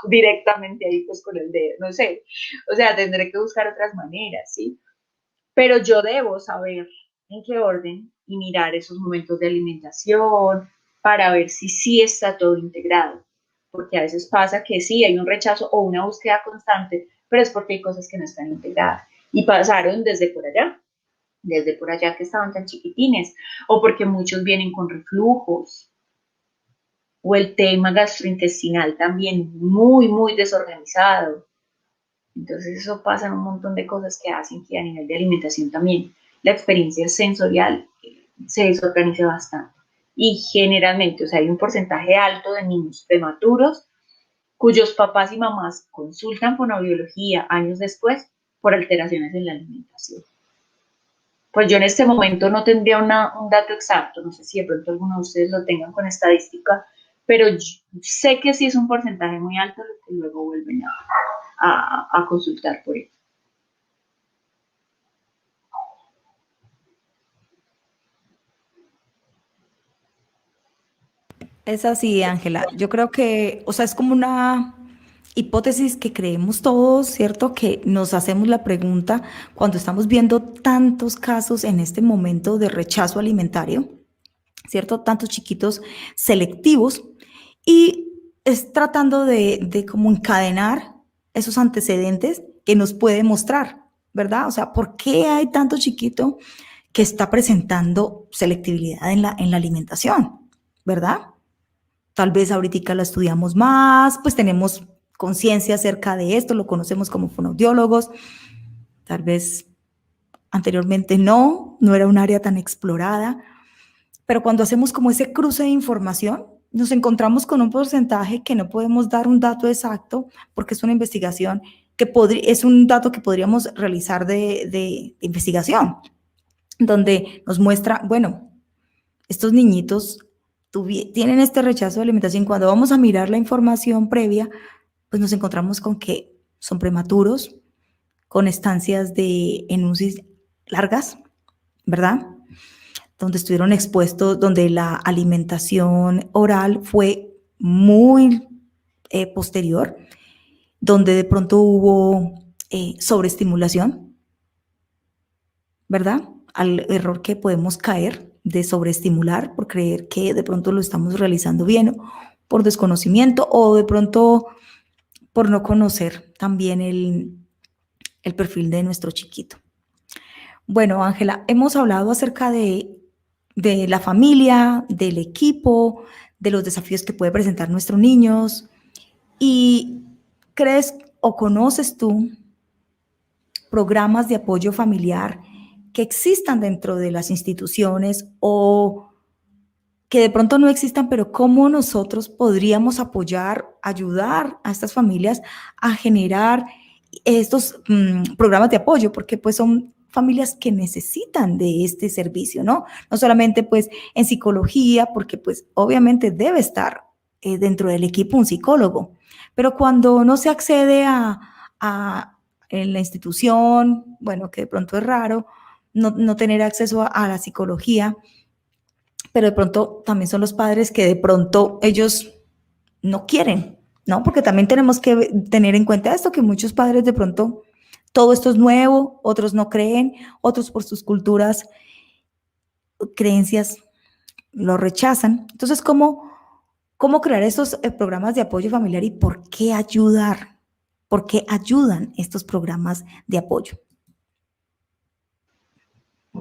directamente ahí pues con el dedo, no sé, o sea, tendré que buscar otras maneras, ¿sí? Pero yo debo saber en qué orden y mirar esos momentos de alimentación para ver si sí está todo integrado, porque a veces pasa que sí hay un rechazo o una búsqueda constante, pero es porque hay cosas que no están integradas y pasaron desde por allá que estaban tan chiquitines, o porque muchos vienen con reflujos, o el tema gastrointestinal también muy desorganizado. Entonces eso pasa en un montón de cosas que hacen que a nivel de alimentación también la experiencia sensorial se desorganice bastante. Y generalmente, o sea, hay un porcentaje alto de niños prematuros cuyos papás y mamás consultan fonoaudiología años después por alteraciones en la alimentación. Pues yo en este momento no tendría un dato exacto, no sé si de pronto algunos de ustedes lo tengan con estadística, pero sé que sí es un porcentaje muy alto lo que luego vuelven a consultar por ello. Es así, Ángela. Yo creo que, o sea, es como una hipótesis que creemos todos, ¿cierto? Que nos hacemos la pregunta cuando estamos viendo tantos casos en este momento de rechazo alimentario, ¿cierto? Tantos chiquitos selectivos y es tratando de como encadenar esos antecedentes que nos puede mostrar, ¿verdad? O sea, ¿por qué hay tanto chiquito que está presentando selectividad en la alimentación, ¿verdad? Tal vez ahorita la estudiamos más, pues tenemos conciencia acerca de esto, lo conocemos como fonoaudiólogos, tal vez anteriormente no era un área tan explorada, pero cuando hacemos como ese cruce de información, nos encontramos con un porcentaje que no podemos dar un dato exacto porque es una investigación que es un dato que podríamos realizar de investigación, donde nos muestra, bueno, estos niñitos tienen este rechazo de alimentación. Cuando vamos a mirar la información previa, pues nos encontramos con que son prematuros, con estancias en UCI largas, ¿verdad? Donde estuvieron expuestos, donde la alimentación oral fue muy posterior, donde de pronto hubo sobreestimulación, ¿verdad? Al error que podemos caer de sobreestimular por creer que de pronto lo estamos realizando bien, por desconocimiento o de pronto por no conocer también el perfil de nuestro chiquito. Bueno, Ángela, hemos hablado acerca de la familia, del equipo, de los desafíos que puede presentar nuestros niños. ¿Y crees o conoces tú programas de apoyo familiar que existan dentro de las instituciones o que de pronto no existan, pero cómo nosotros podríamos apoyar, ayudar a estas familias a generar estos programas de apoyo? Porque pues son familias que necesitan de este servicio, ¿no? No solamente pues en psicología, porque pues obviamente debe estar dentro del equipo un psicólogo, pero cuando no se accede en la institución, bueno, que de pronto es raro no tener acceso a la psicología, pero de pronto también son los padres que de pronto ellos no quieren, ¿no? Porque también tenemos que tener en cuenta esto, que muchos padres de pronto todo esto es nuevo, otros no creen, otros por sus culturas, creencias lo rechazan. Entonces, ¿cómo crear estos programas de apoyo familiar y por qué ayudar? ¿Por qué ayudan estos programas de apoyo?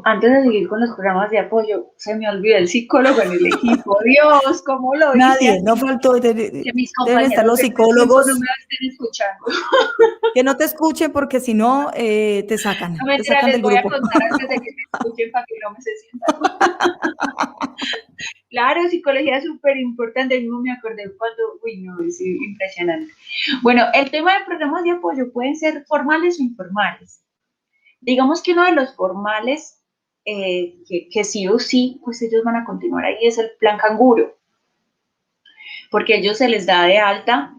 Antes de seguir con los programas de apoyo, se me olvidó el psicólogo en el equipo. Dios, ¿cómo lo hice? Nadie, no faltó. Que mis Deben estar los compañeros de psicólogos. no me estén escuchando. Que no te escuchen porque si no, te sacan. No, mentira, te sacan les del voy grupo. a contar antes de que me escuchen para que no me se sientan. Claro, psicología es súper importante. Yo me acordé cuando, no, es impresionante. Bueno, el tema de programas de apoyo pueden ser formales o informales. Digamos que uno de los formales, que sí o sí, pues ellos van a continuar ahí, es el plan canguro, porque a ellos se les da de alta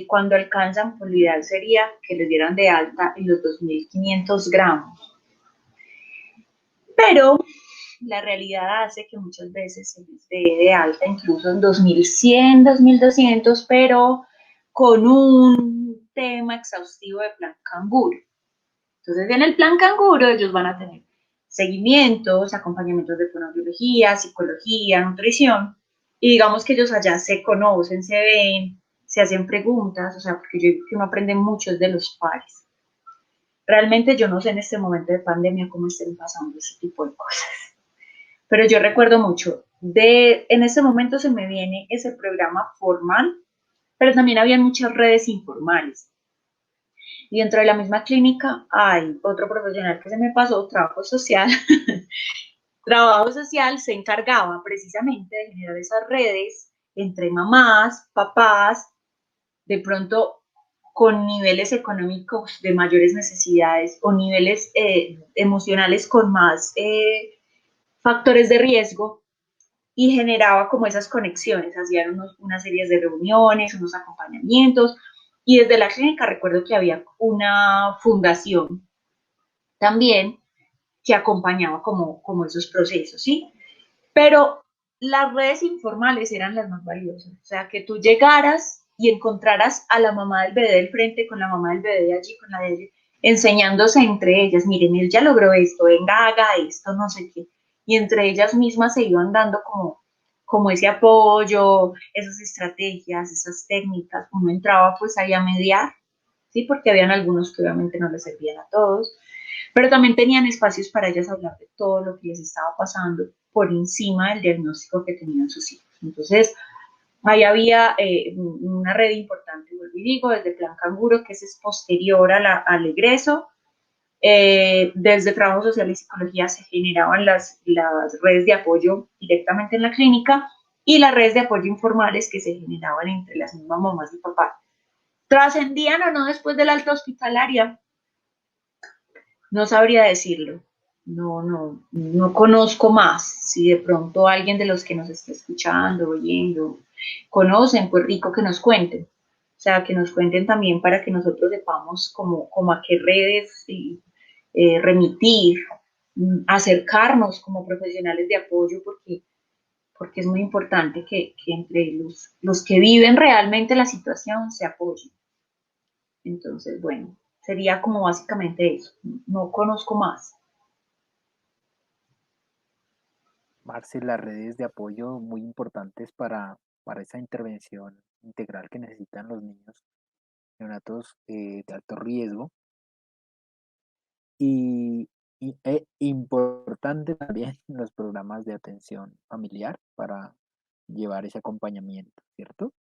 cuando alcanzan, pues lo ideal sería que les dieran de alta en los 2.500 gramos. Pero la realidad hace que muchas veces se les dé de alta incluso en 2.100, 2.200, pero con un tema exhaustivo de plan canguro. Entonces, en el plan canguro ellos van a tener seguimientos, acompañamientos de fonoaudiología, psicología, nutrición, y digamos que ellos allá se conocen, se ven, se hacen preguntas, o sea, porque yo digo que uno aprende mucho de los pares. Realmente yo no sé en este momento de pandemia cómo estén pasando ese tipo de cosas, pero yo recuerdo mucho, en ese momento se me viene ese programa formal, pero también había muchas redes informales. Y dentro de la misma clínica hay otro profesional que se me pasó, trabajo social. Trabajo social se encargaba precisamente de generar esas redes entre mamás, papás, de pronto con niveles económicos de mayores necesidades o niveles emocionales con más factores de riesgo, y generaba como esas conexiones, hacían una serie de reuniones, unos acompañamientos. Y desde la clínica recuerdo que había una fundación también que acompañaba como esos procesos, ¿sí? Pero las redes informales eran las más valiosas, o sea, que tú llegaras y encontraras a la mamá del bebé del frente con la mamá del bebé de allí, con la de allí, enseñándose entre ellas, miren, él ya logró esto, venga, haga esto, no sé qué, y entre ellas mismas se iban dando como ese apoyo, esas estrategias, esas técnicas. Uno entraba pues ahí a mediar, ¿sí? Porque habían algunos que obviamente no les servían a todos, pero también tenían espacios para ellas hablar de todo lo que les estaba pasando por encima del diagnóstico que tenían sus hijos. Entonces, ahí había una red importante, vuelvo y digo, desde Plan Canguro, que es posterior al egreso, Desde trabajo social y psicología se generaban las redes de apoyo directamente en la clínica y las redes de apoyo informales que se generaban entre las mismas mamás y papás. ¿Trascendían o no después del alta hospitalaria? No sabría decirlo. No conozco más. Si de pronto alguien de los que nos está escuchando, oyendo, conocen, pues rico que nos cuenten. O sea, que nos cuenten también para que nosotros sepamos como a qué redes remitir, acercarnos como profesionales de apoyo, porque es muy importante que entre los que viven realmente la situación se apoyen. Entonces, bueno, sería como básicamente eso. No conozco más. Marce, las redes de apoyo muy importantes para esa intervención integral que necesitan los niños neonatos de alto riesgo y, importante también los programas de atención familiar para llevar ese acompañamiento, ¿cierto?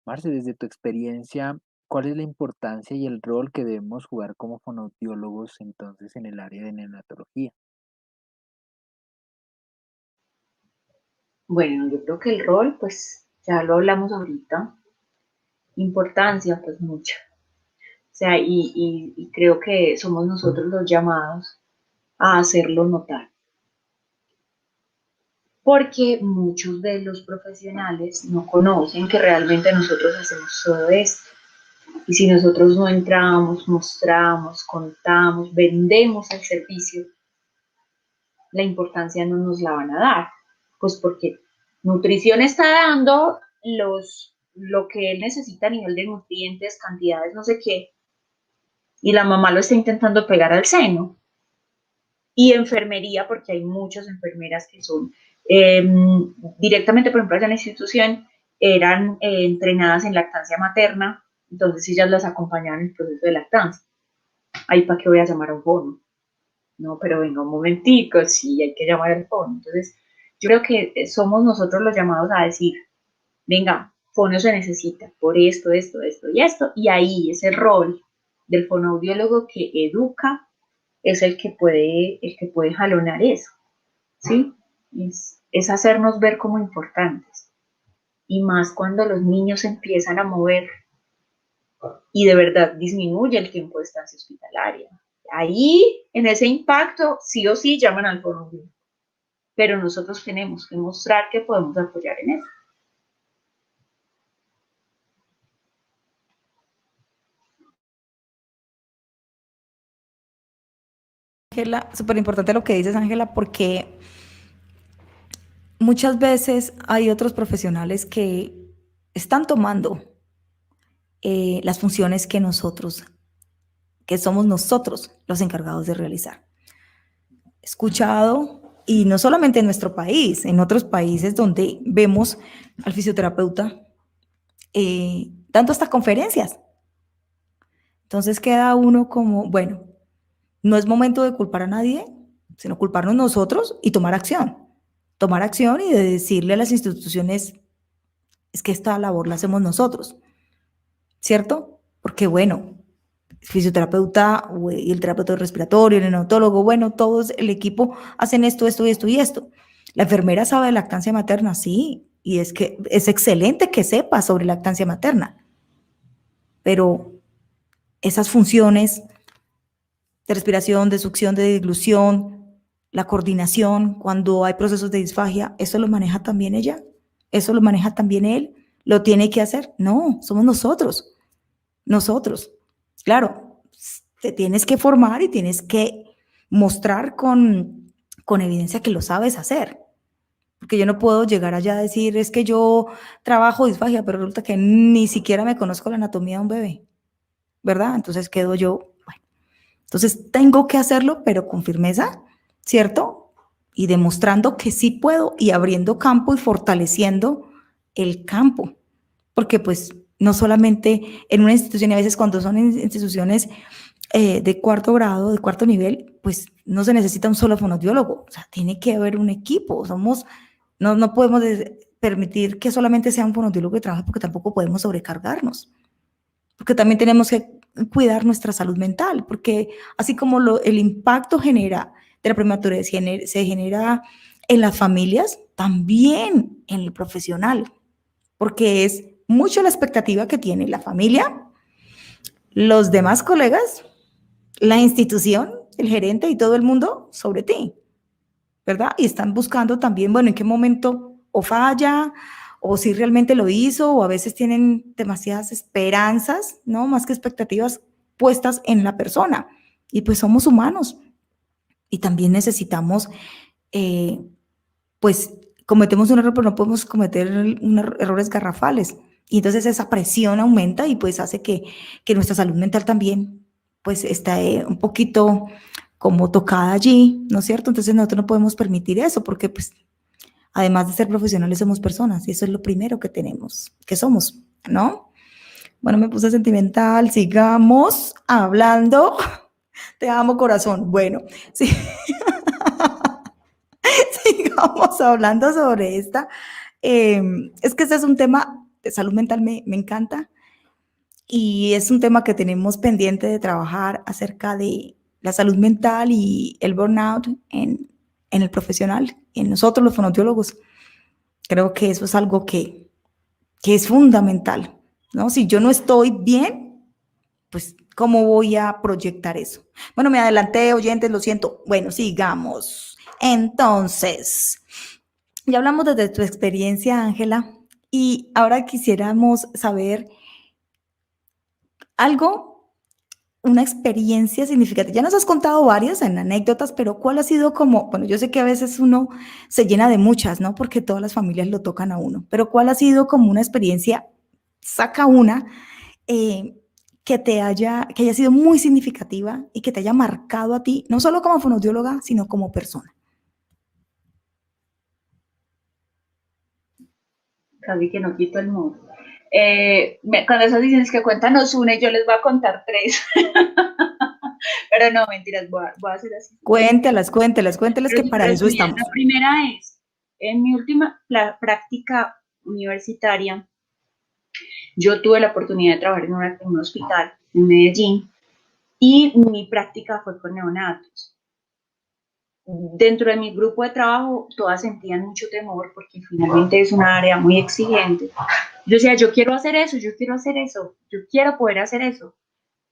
Marce, desde tu experiencia, ¿cuál es la importancia y el rol que debemos jugar como fonoaudiólogos entonces en el área de neonatología? Bueno, yo creo que el rol, pues ya lo hablamos ahorita. Importancia, pues mucha. O sea, y creo que somos nosotros los llamados a hacerlo notar. Porque muchos de los profesionales no conocen que realmente nosotros hacemos todo esto. Y si nosotros no entramos, mostramos, contamos, vendemos el servicio, la importancia no nos la van a dar. Pues porque nutrición está dando lo que él necesita a nivel de nutrientes, cantidades, no sé qué, y la mamá lo está intentando pegar al seno. Y enfermería, porque hay muchas enfermeras que son directamente, por ejemplo, allá en la institución, eran entrenadas en lactancia materna, entonces ellas las acompañaban en el proceso de lactancia. Ahí, ¿para qué voy a llamar a un fono? No, pero venga un momentico, sí, hay que llamar al fono. Entonces, yo creo que somos nosotros los llamados a decir, venga, fono se necesita por esto, esto, esto y esto, y ahí ese rol del fonoaudiólogo que educa es el que puede jalonar eso, ¿sí? Es hacernos ver como importantes. Y más cuando los niños empiezan a mover y de verdad disminuye el tiempo de estancia hospitalaria. Ahí, en ese impacto, sí o sí llaman al fonoaudiólogo. Pero nosotros tenemos que mostrar que podemos apoyar en eso. Ángela, súper importante lo que dices, Ángela, porque muchas veces hay otros profesionales que están tomando las funciones que somos nosotros los encargados de realizar. He escuchado, y no solamente en nuestro país, en otros países donde vemos al fisioterapeuta dando estas conferencias. Entonces queda uno como, bueno, no es momento de culpar a nadie, sino culparnos nosotros y tomar acción. Tomar acción y de decirle a las instituciones, es que esta labor la hacemos nosotros, ¿cierto? Porque bueno, el fisioterapeuta y el terapeuta respiratorio, el neonatólogo, bueno, todos el equipo hacen esto, esto y esto y esto. La enfermera sabe de lactancia materna, sí, y es que es excelente que sepa sobre lactancia materna, pero esas funciones de respiración, de succión, de diglución, la coordinación, cuando hay procesos de disfagia, ¿eso lo maneja también ella? ¿Eso lo maneja también él? ¿Lo tiene que hacer? No, somos nosotros. Nosotros. Claro, te tienes que formar y tienes que mostrar con evidencia que lo sabes hacer. Porque yo no puedo llegar allá a decir, es que yo trabajo disfagia, pero resulta que ni siquiera me conozco la anatomía de un bebé, ¿verdad? Entonces quedo yo, bueno. Entonces tengo que hacerlo, pero con firmeza, ¿cierto? Y demostrando que sí puedo y abriendo campo y fortaleciendo el campo. Porque pues no solamente en una institución, y a veces cuando son instituciones de cuarto grado, de cuarto nivel, pues no se necesita un solo fonoaudiólogo, o sea, tiene que haber un equipo, no podemos permitir que solamente sea un fonoaudiólogo que trabaje porque tampoco podemos sobrecargarnos, porque también tenemos que cuidar nuestra salud mental, porque así como el impacto genera de la prematuriz se genera en las familias, también en el profesional, porque es mucho la expectativa que tiene la familia, los demás colegas, la institución, el gerente y todo el mundo sobre ti, ¿verdad? Y están buscando también, bueno, en qué momento o falla, o si realmente lo hizo, o a veces tienen demasiadas esperanzas, ¿no? Más que expectativas puestas en la persona. Y pues somos humanos y también necesitamos, pues cometemos un error, pero no podemos cometer errores garrafales. Y entonces esa presión aumenta y pues hace que nuestra salud mental también pues esté un poquito como tocada allí, ¿no es cierto? Entonces nosotros no podemos permitir eso porque pues además de ser profesionales somos personas y eso es lo primero que tenemos, que somos, ¿no? Bueno, me puse sentimental, sigamos hablando. Te amo, corazón. Bueno, sí. Sigamos hablando sobre esta. Es que este es un tema de salud mental, me encanta. Y es un tema que tenemos pendiente de trabajar acerca de la salud mental y el burnout en el profesional, en nosotros los fonoaudiólogos. Creo que eso es algo que es fundamental, ¿no? Si yo no estoy bien, pues, ¿cómo voy a proyectar eso? Bueno, me adelanté, oyentes, lo siento. Bueno, sigamos. Entonces, ya hablamos desde tu experiencia, Ángela, y ahora quisiéramos saber algo, una experiencia significativa. Ya nos has contado varias en anécdotas, pero ¿cuál ha sido como, bueno, yo sé que a veces uno se llena de muchas, ¿no? Porque todas las familias lo tocan a uno, pero ¿cuál ha sido como una experiencia, saca una, que haya sido muy significativa y que te haya marcado a ti, no solo como fonoaudióloga, sino como persona? Casi que no quito el mood. Cuando esas dicen que cuéntanos una y yo les voy a contar tres. Pero no, mentiras, voy a hacer así. Cuéntelas, que para eso estamos. La primera es, en mi última práctica universitaria, yo tuve la oportunidad de trabajar en un hospital en Medellín y mi práctica fue con neonatos. Dentro de mi grupo de trabajo, todas sentían mucho temor porque finalmente es una área muy exigente. Yo decía, yo quiero hacer eso, yo quiero poder hacer eso.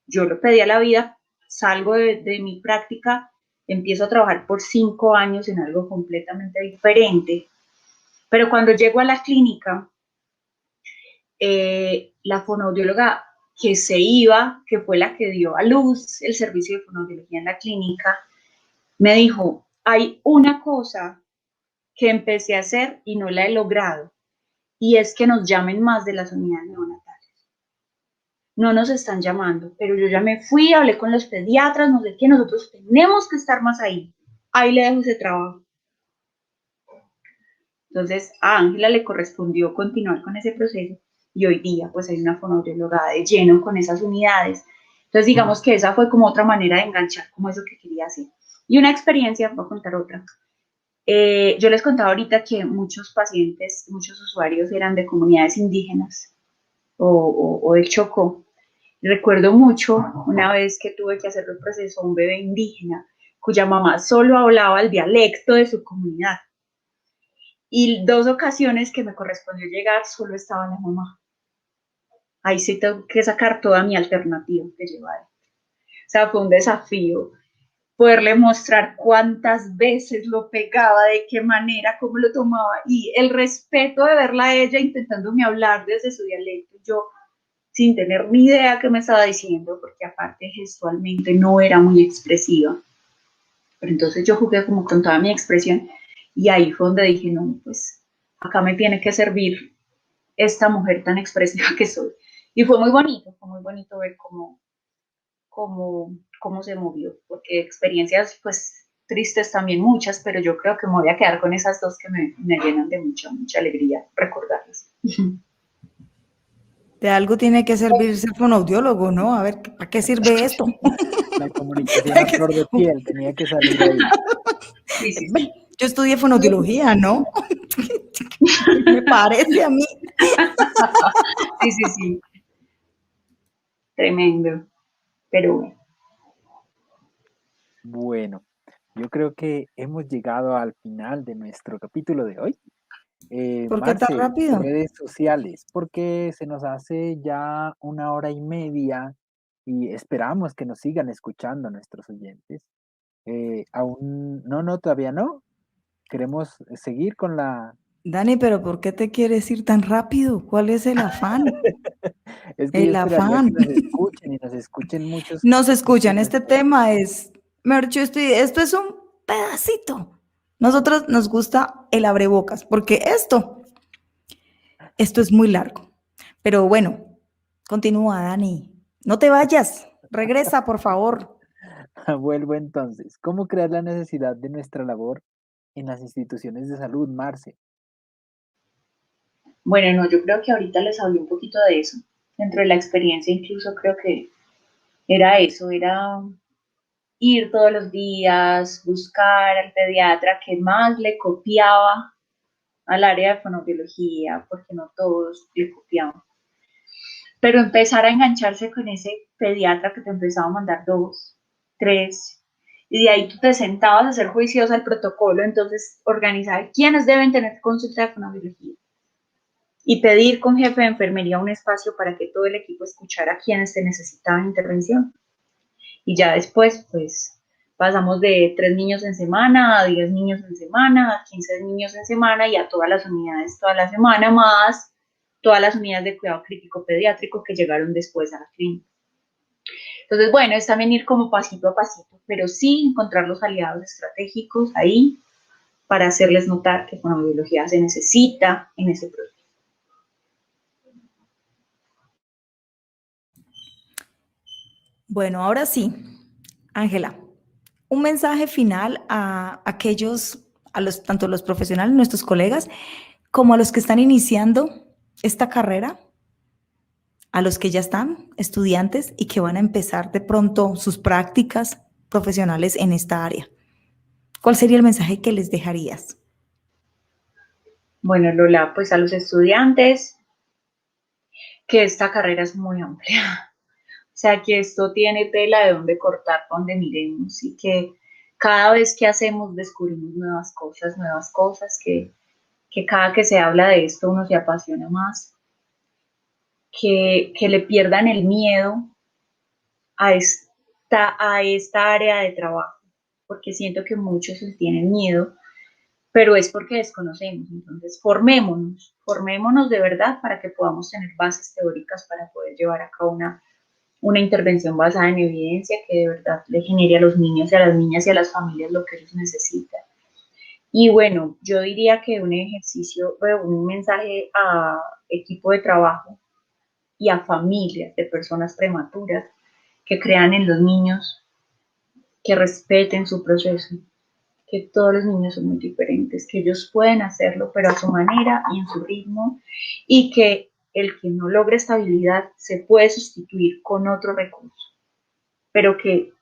Yo lo pedí a la vida, salgo de mi práctica, empiezo a trabajar por 5 años en algo completamente diferente. Pero cuando llego a la clínica, la fonoaudióloga que se iba, que fue la que dio a luz el servicio de fonoaudiología en la clínica, me dijo, hay una cosa que empecé a hacer y no la he logrado, y es que nos llamen más de las unidades neonatales. No nos están llamando, pero yo ya me fui, hablé con los pediatras, no sé qué, nosotros tenemos que estar más ahí. Ahí le dejo ese trabajo. Entonces a Ángela le correspondió continuar con ese proceso y hoy día pues hay una fonoaudióloga de lleno con esas unidades. Entonces digamos que esa fue como otra manera de enganchar como eso que quería hacer. Y una experiencia, voy a contar otra. Yo les contaba ahorita que muchos pacientes, muchos usuarios eran de comunidades indígenas o del Chocó. Recuerdo mucho una vez que tuve que hacer el proceso a un bebé indígena cuya mamá solo hablaba el dialecto de su comunidad. Y 2 ocasiones que me correspondió llegar solo estaba la mamá. Ahí sí tengo que sacar toda mi alternativa que llevar. O sea, fue un desafío poderle mostrar cuántas veces lo pegaba, de qué manera, cómo lo tomaba, y el respeto de verla a ella intentándome hablar desde su dialecto, yo sin tener ni idea qué me estaba diciendo, porque aparte gestualmente no era muy expresiva. Pero entonces yo jugué como con toda mi expresión, y ahí fue donde dije, no, pues acá me tiene que servir esta mujer tan expresiva que soy. Y fue muy bonito ver cómo se movió, porque experiencias pues tristes también muchas, pero yo creo que me voy a quedar con esas 2 que me llenan de mucha alegría recordarlas. De algo tiene que servir ser fonoaudiólogo, ¿no? A ver, ¿para qué sirve esto? La comunicación a flor de piel tenía que salir ahí. Sí. Yo estudié fonoaudiología, ¿no? Me parece a mí. Sí. Tremendo. pero bueno. Bueno, yo creo que hemos llegado al final de nuestro capítulo de hoy. ¿Por qué tan Marce, tus rápido? redes sociales, porque se nos hace ya 1 hora y media y esperamos que nos sigan escuchando nuestros oyentes. Aún, no, todavía no. Queremos seguir con la... Dani, pero ¿por qué te quieres ir tan rápido? ¿Cuál es el afán? Es que yo El esperaría que afán. nos escuchen y nos escuchen muchos Nos de escuchan, este nuestros... tema es, mejor dicho, esto es un pedacito. Nosotros nos gusta el abrebocas, porque esto es muy largo. Pero bueno, continúa, Dani. No te vayas, regresa, por favor. Vuelvo entonces. ¿Cómo crear la necesidad de nuestra labor en las instituciones de salud, Marce? Bueno, no, yo creo que ahorita les hablé un poquito de eso. Dentro de la experiencia incluso creo que era eso, era ir todos los días, buscar al pediatra que más le copiaba al área de fonoaudiología, porque no todos le copiaban. Pero empezar a engancharse con ese pediatra que te empezaba a mandar 2, 3, y de ahí tú te sentabas a hacer juiciosa al protocolo, entonces organizar quiénes deben tener consulta de fonoaudiología y pedir con jefe de enfermería un espacio para que todo el equipo escuchara a quienes te necesitaban intervención. Y ya después, pues, pasamos de 3 niños en semana a 10 niños en semana, a 15 niños en semana y a todas las unidades toda la semana, más todas las unidades de cuidado crítico pediátrico que llegaron después a la clínica. Entonces, bueno, es también ir como pasito a pasito, pero sí encontrar los aliados estratégicos ahí para hacerles notar que fonoaudiología se necesita en ese proceso. Bueno, ahora sí, Ángela, un mensaje final a aquellos, tanto los profesionales, nuestros colegas, como a los que están iniciando esta carrera, a los que ya están estudiantes y que van a empezar de pronto sus prácticas profesionales en esta área. ¿Cuál sería el mensaje que les dejarías? Bueno, Lola, pues a los estudiantes, que esta carrera es muy amplia. O sea, que esto tiene tela de dónde cortar, donde miremos y que cada vez que hacemos descubrimos nuevas cosas, que cada que se habla de esto uno se apasiona más, que le pierdan el miedo a esta área de trabajo, porque siento que muchos les tienen miedo, pero es porque desconocemos. Entonces, formémonos de verdad para que podamos tener bases teóricas para poder llevar a cabo una intervención basada en evidencia que de verdad le genere a los niños y a las niñas y a las familias lo que ellos necesitan. Y bueno, yo diría que un ejercicio, un mensaje a equipo de trabajo y a familias de personas prematuras que crean en los niños, que respeten su proceso, que todos los niños son muy diferentes, que ellos pueden hacerlo, pero a su manera y en su ritmo, y que el que no logra estabilidad se puede sustituir con otro recurso, pero que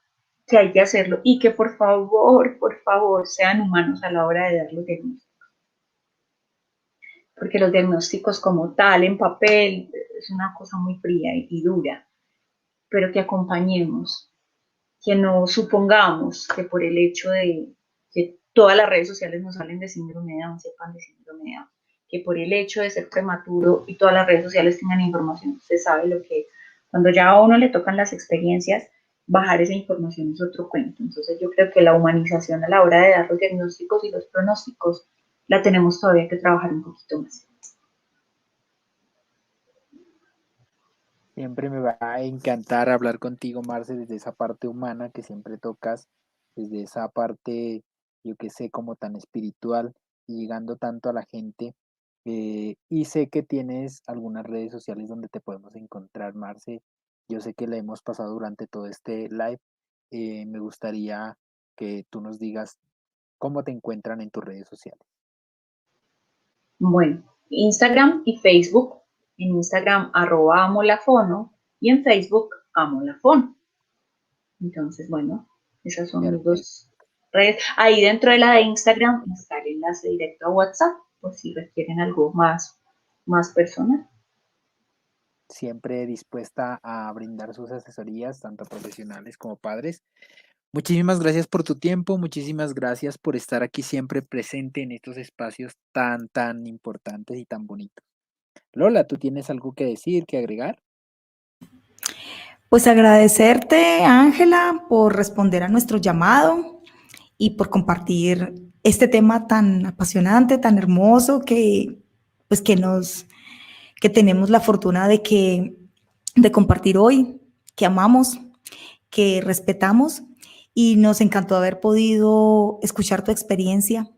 hay que hacerlo y que por favor, sean humanos a la hora de dar los diagnósticos. Porque los diagnósticos como tal, en papel, es una cosa muy fría y dura, pero que acompañemos, que no supongamos que por el hecho de que todas las redes sociales nos salen de síndrome de Down, sepan de síndrome de Down, que por el hecho de ser prematuro y todas las redes sociales tengan información, se sabe lo que es. Cuando ya a uno le tocan las experiencias, bajar esa información es otro cuento. Entonces yo creo que la humanización a la hora de dar los diagnósticos y los pronósticos la tenemos todavía que trabajar un poquito más. Siempre me va a encantar hablar contigo, Marce, desde esa parte humana que siempre tocas, desde esa parte, yo que sé, como tan espiritual y llegando tanto a la gente. Y sé que tienes algunas redes sociales donde te podemos encontrar, Marce. Yo sé que la hemos pasado durante todo este live. Me gustaría que tú nos digas cómo te encuentran en tus redes sociales. Bueno, Instagram y Facebook. En Instagram @amolafono y en Facebook amolafono. Entonces, bueno, esas son mis Perfecto. dos redes. Ahí dentro de la de Instagram está el enlace directo a WhatsApp, por si requieren algo más personal. siempre dispuesta a brindar sus asesorías, tanto profesionales como padres. Muchísimas gracias por tu tiempo, muchísimas gracias por estar aquí siempre presente en estos espacios tan importantes y tan bonitos. Lola, ¿tú tienes algo que decir, que agregar? Pues agradecerte, Ángela, por responder a nuestro llamado y por compartir este tema tan apasionante, tan hermoso, que tenemos la fortuna de compartir hoy, que amamos, que respetamos, y nos encantó haber podido escuchar tu experiencia,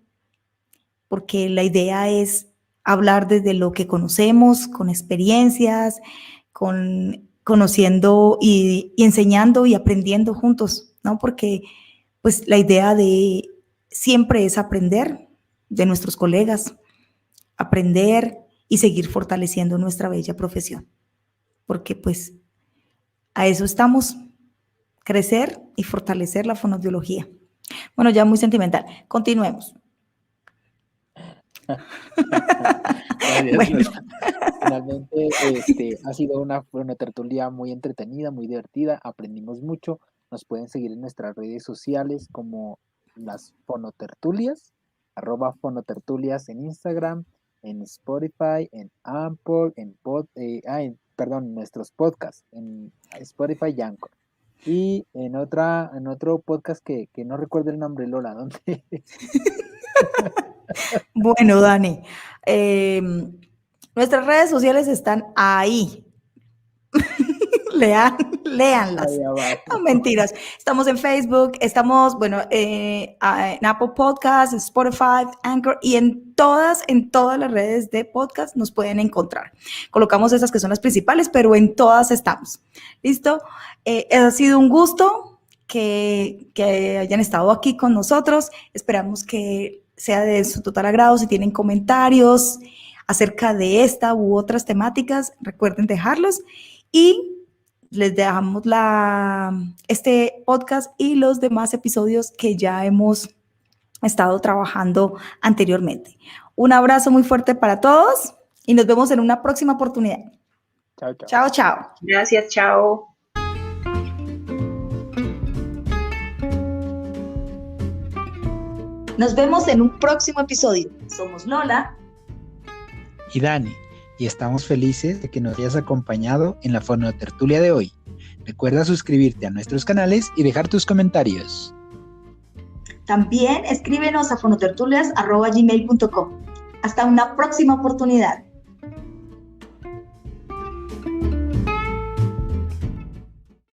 porque la idea es hablar desde lo que conocemos, con experiencias, conociendo y enseñando y aprendiendo juntos, ¿no? Porque pues la idea de siempre es aprender de nuestros colegas, aprender y seguir fortaleciendo nuestra bella profesión, porque pues a eso estamos, crecer y fortalecer la fonoaudiología. Bueno, ya muy sentimental, continuemos. Bueno. Finalmente ha sido una fonotertulia muy entretenida, muy divertida, aprendimos mucho. Nos pueden seguir en nuestras redes sociales como las fonotertulias, @fonotertulias en Instagram, en Spotify, en Anchor, nuestros podcasts, en Spotify y Anchor. Y en otro podcast que no recuerdo el nombre, Lola, ¿dónde? Bueno, Dani, nuestras redes sociales están ahí. Léanlas. No, mentiras. Estamos en Facebook, estamos, en Apple Podcasts, Spotify, Anchor, y en todas las redes de podcast nos pueden encontrar. Colocamos esas que son las principales, pero en todas estamos. ¿Listo? Ha sido un gusto que hayan estado aquí con nosotros. Esperamos que sea de su total agrado. Si tienen comentarios acerca de esta u otras temáticas, recuerden dejarlos, y les dejamos este podcast y los demás episodios que ya hemos estado trabajando anteriormente. Un abrazo muy fuerte para todos y nos vemos en una próxima oportunidad. Chao, chao. Chao, chao. Gracias, chao. Nos vemos en un próximo episodio. Somos Lola y Dani, y estamos felices de que nos hayas acompañado en la fonotertulia de hoy. Recuerda suscribirte a nuestros canales y dejar tus comentarios. También escríbenos a fonotertulias@gmail.com. Hasta una próxima oportunidad.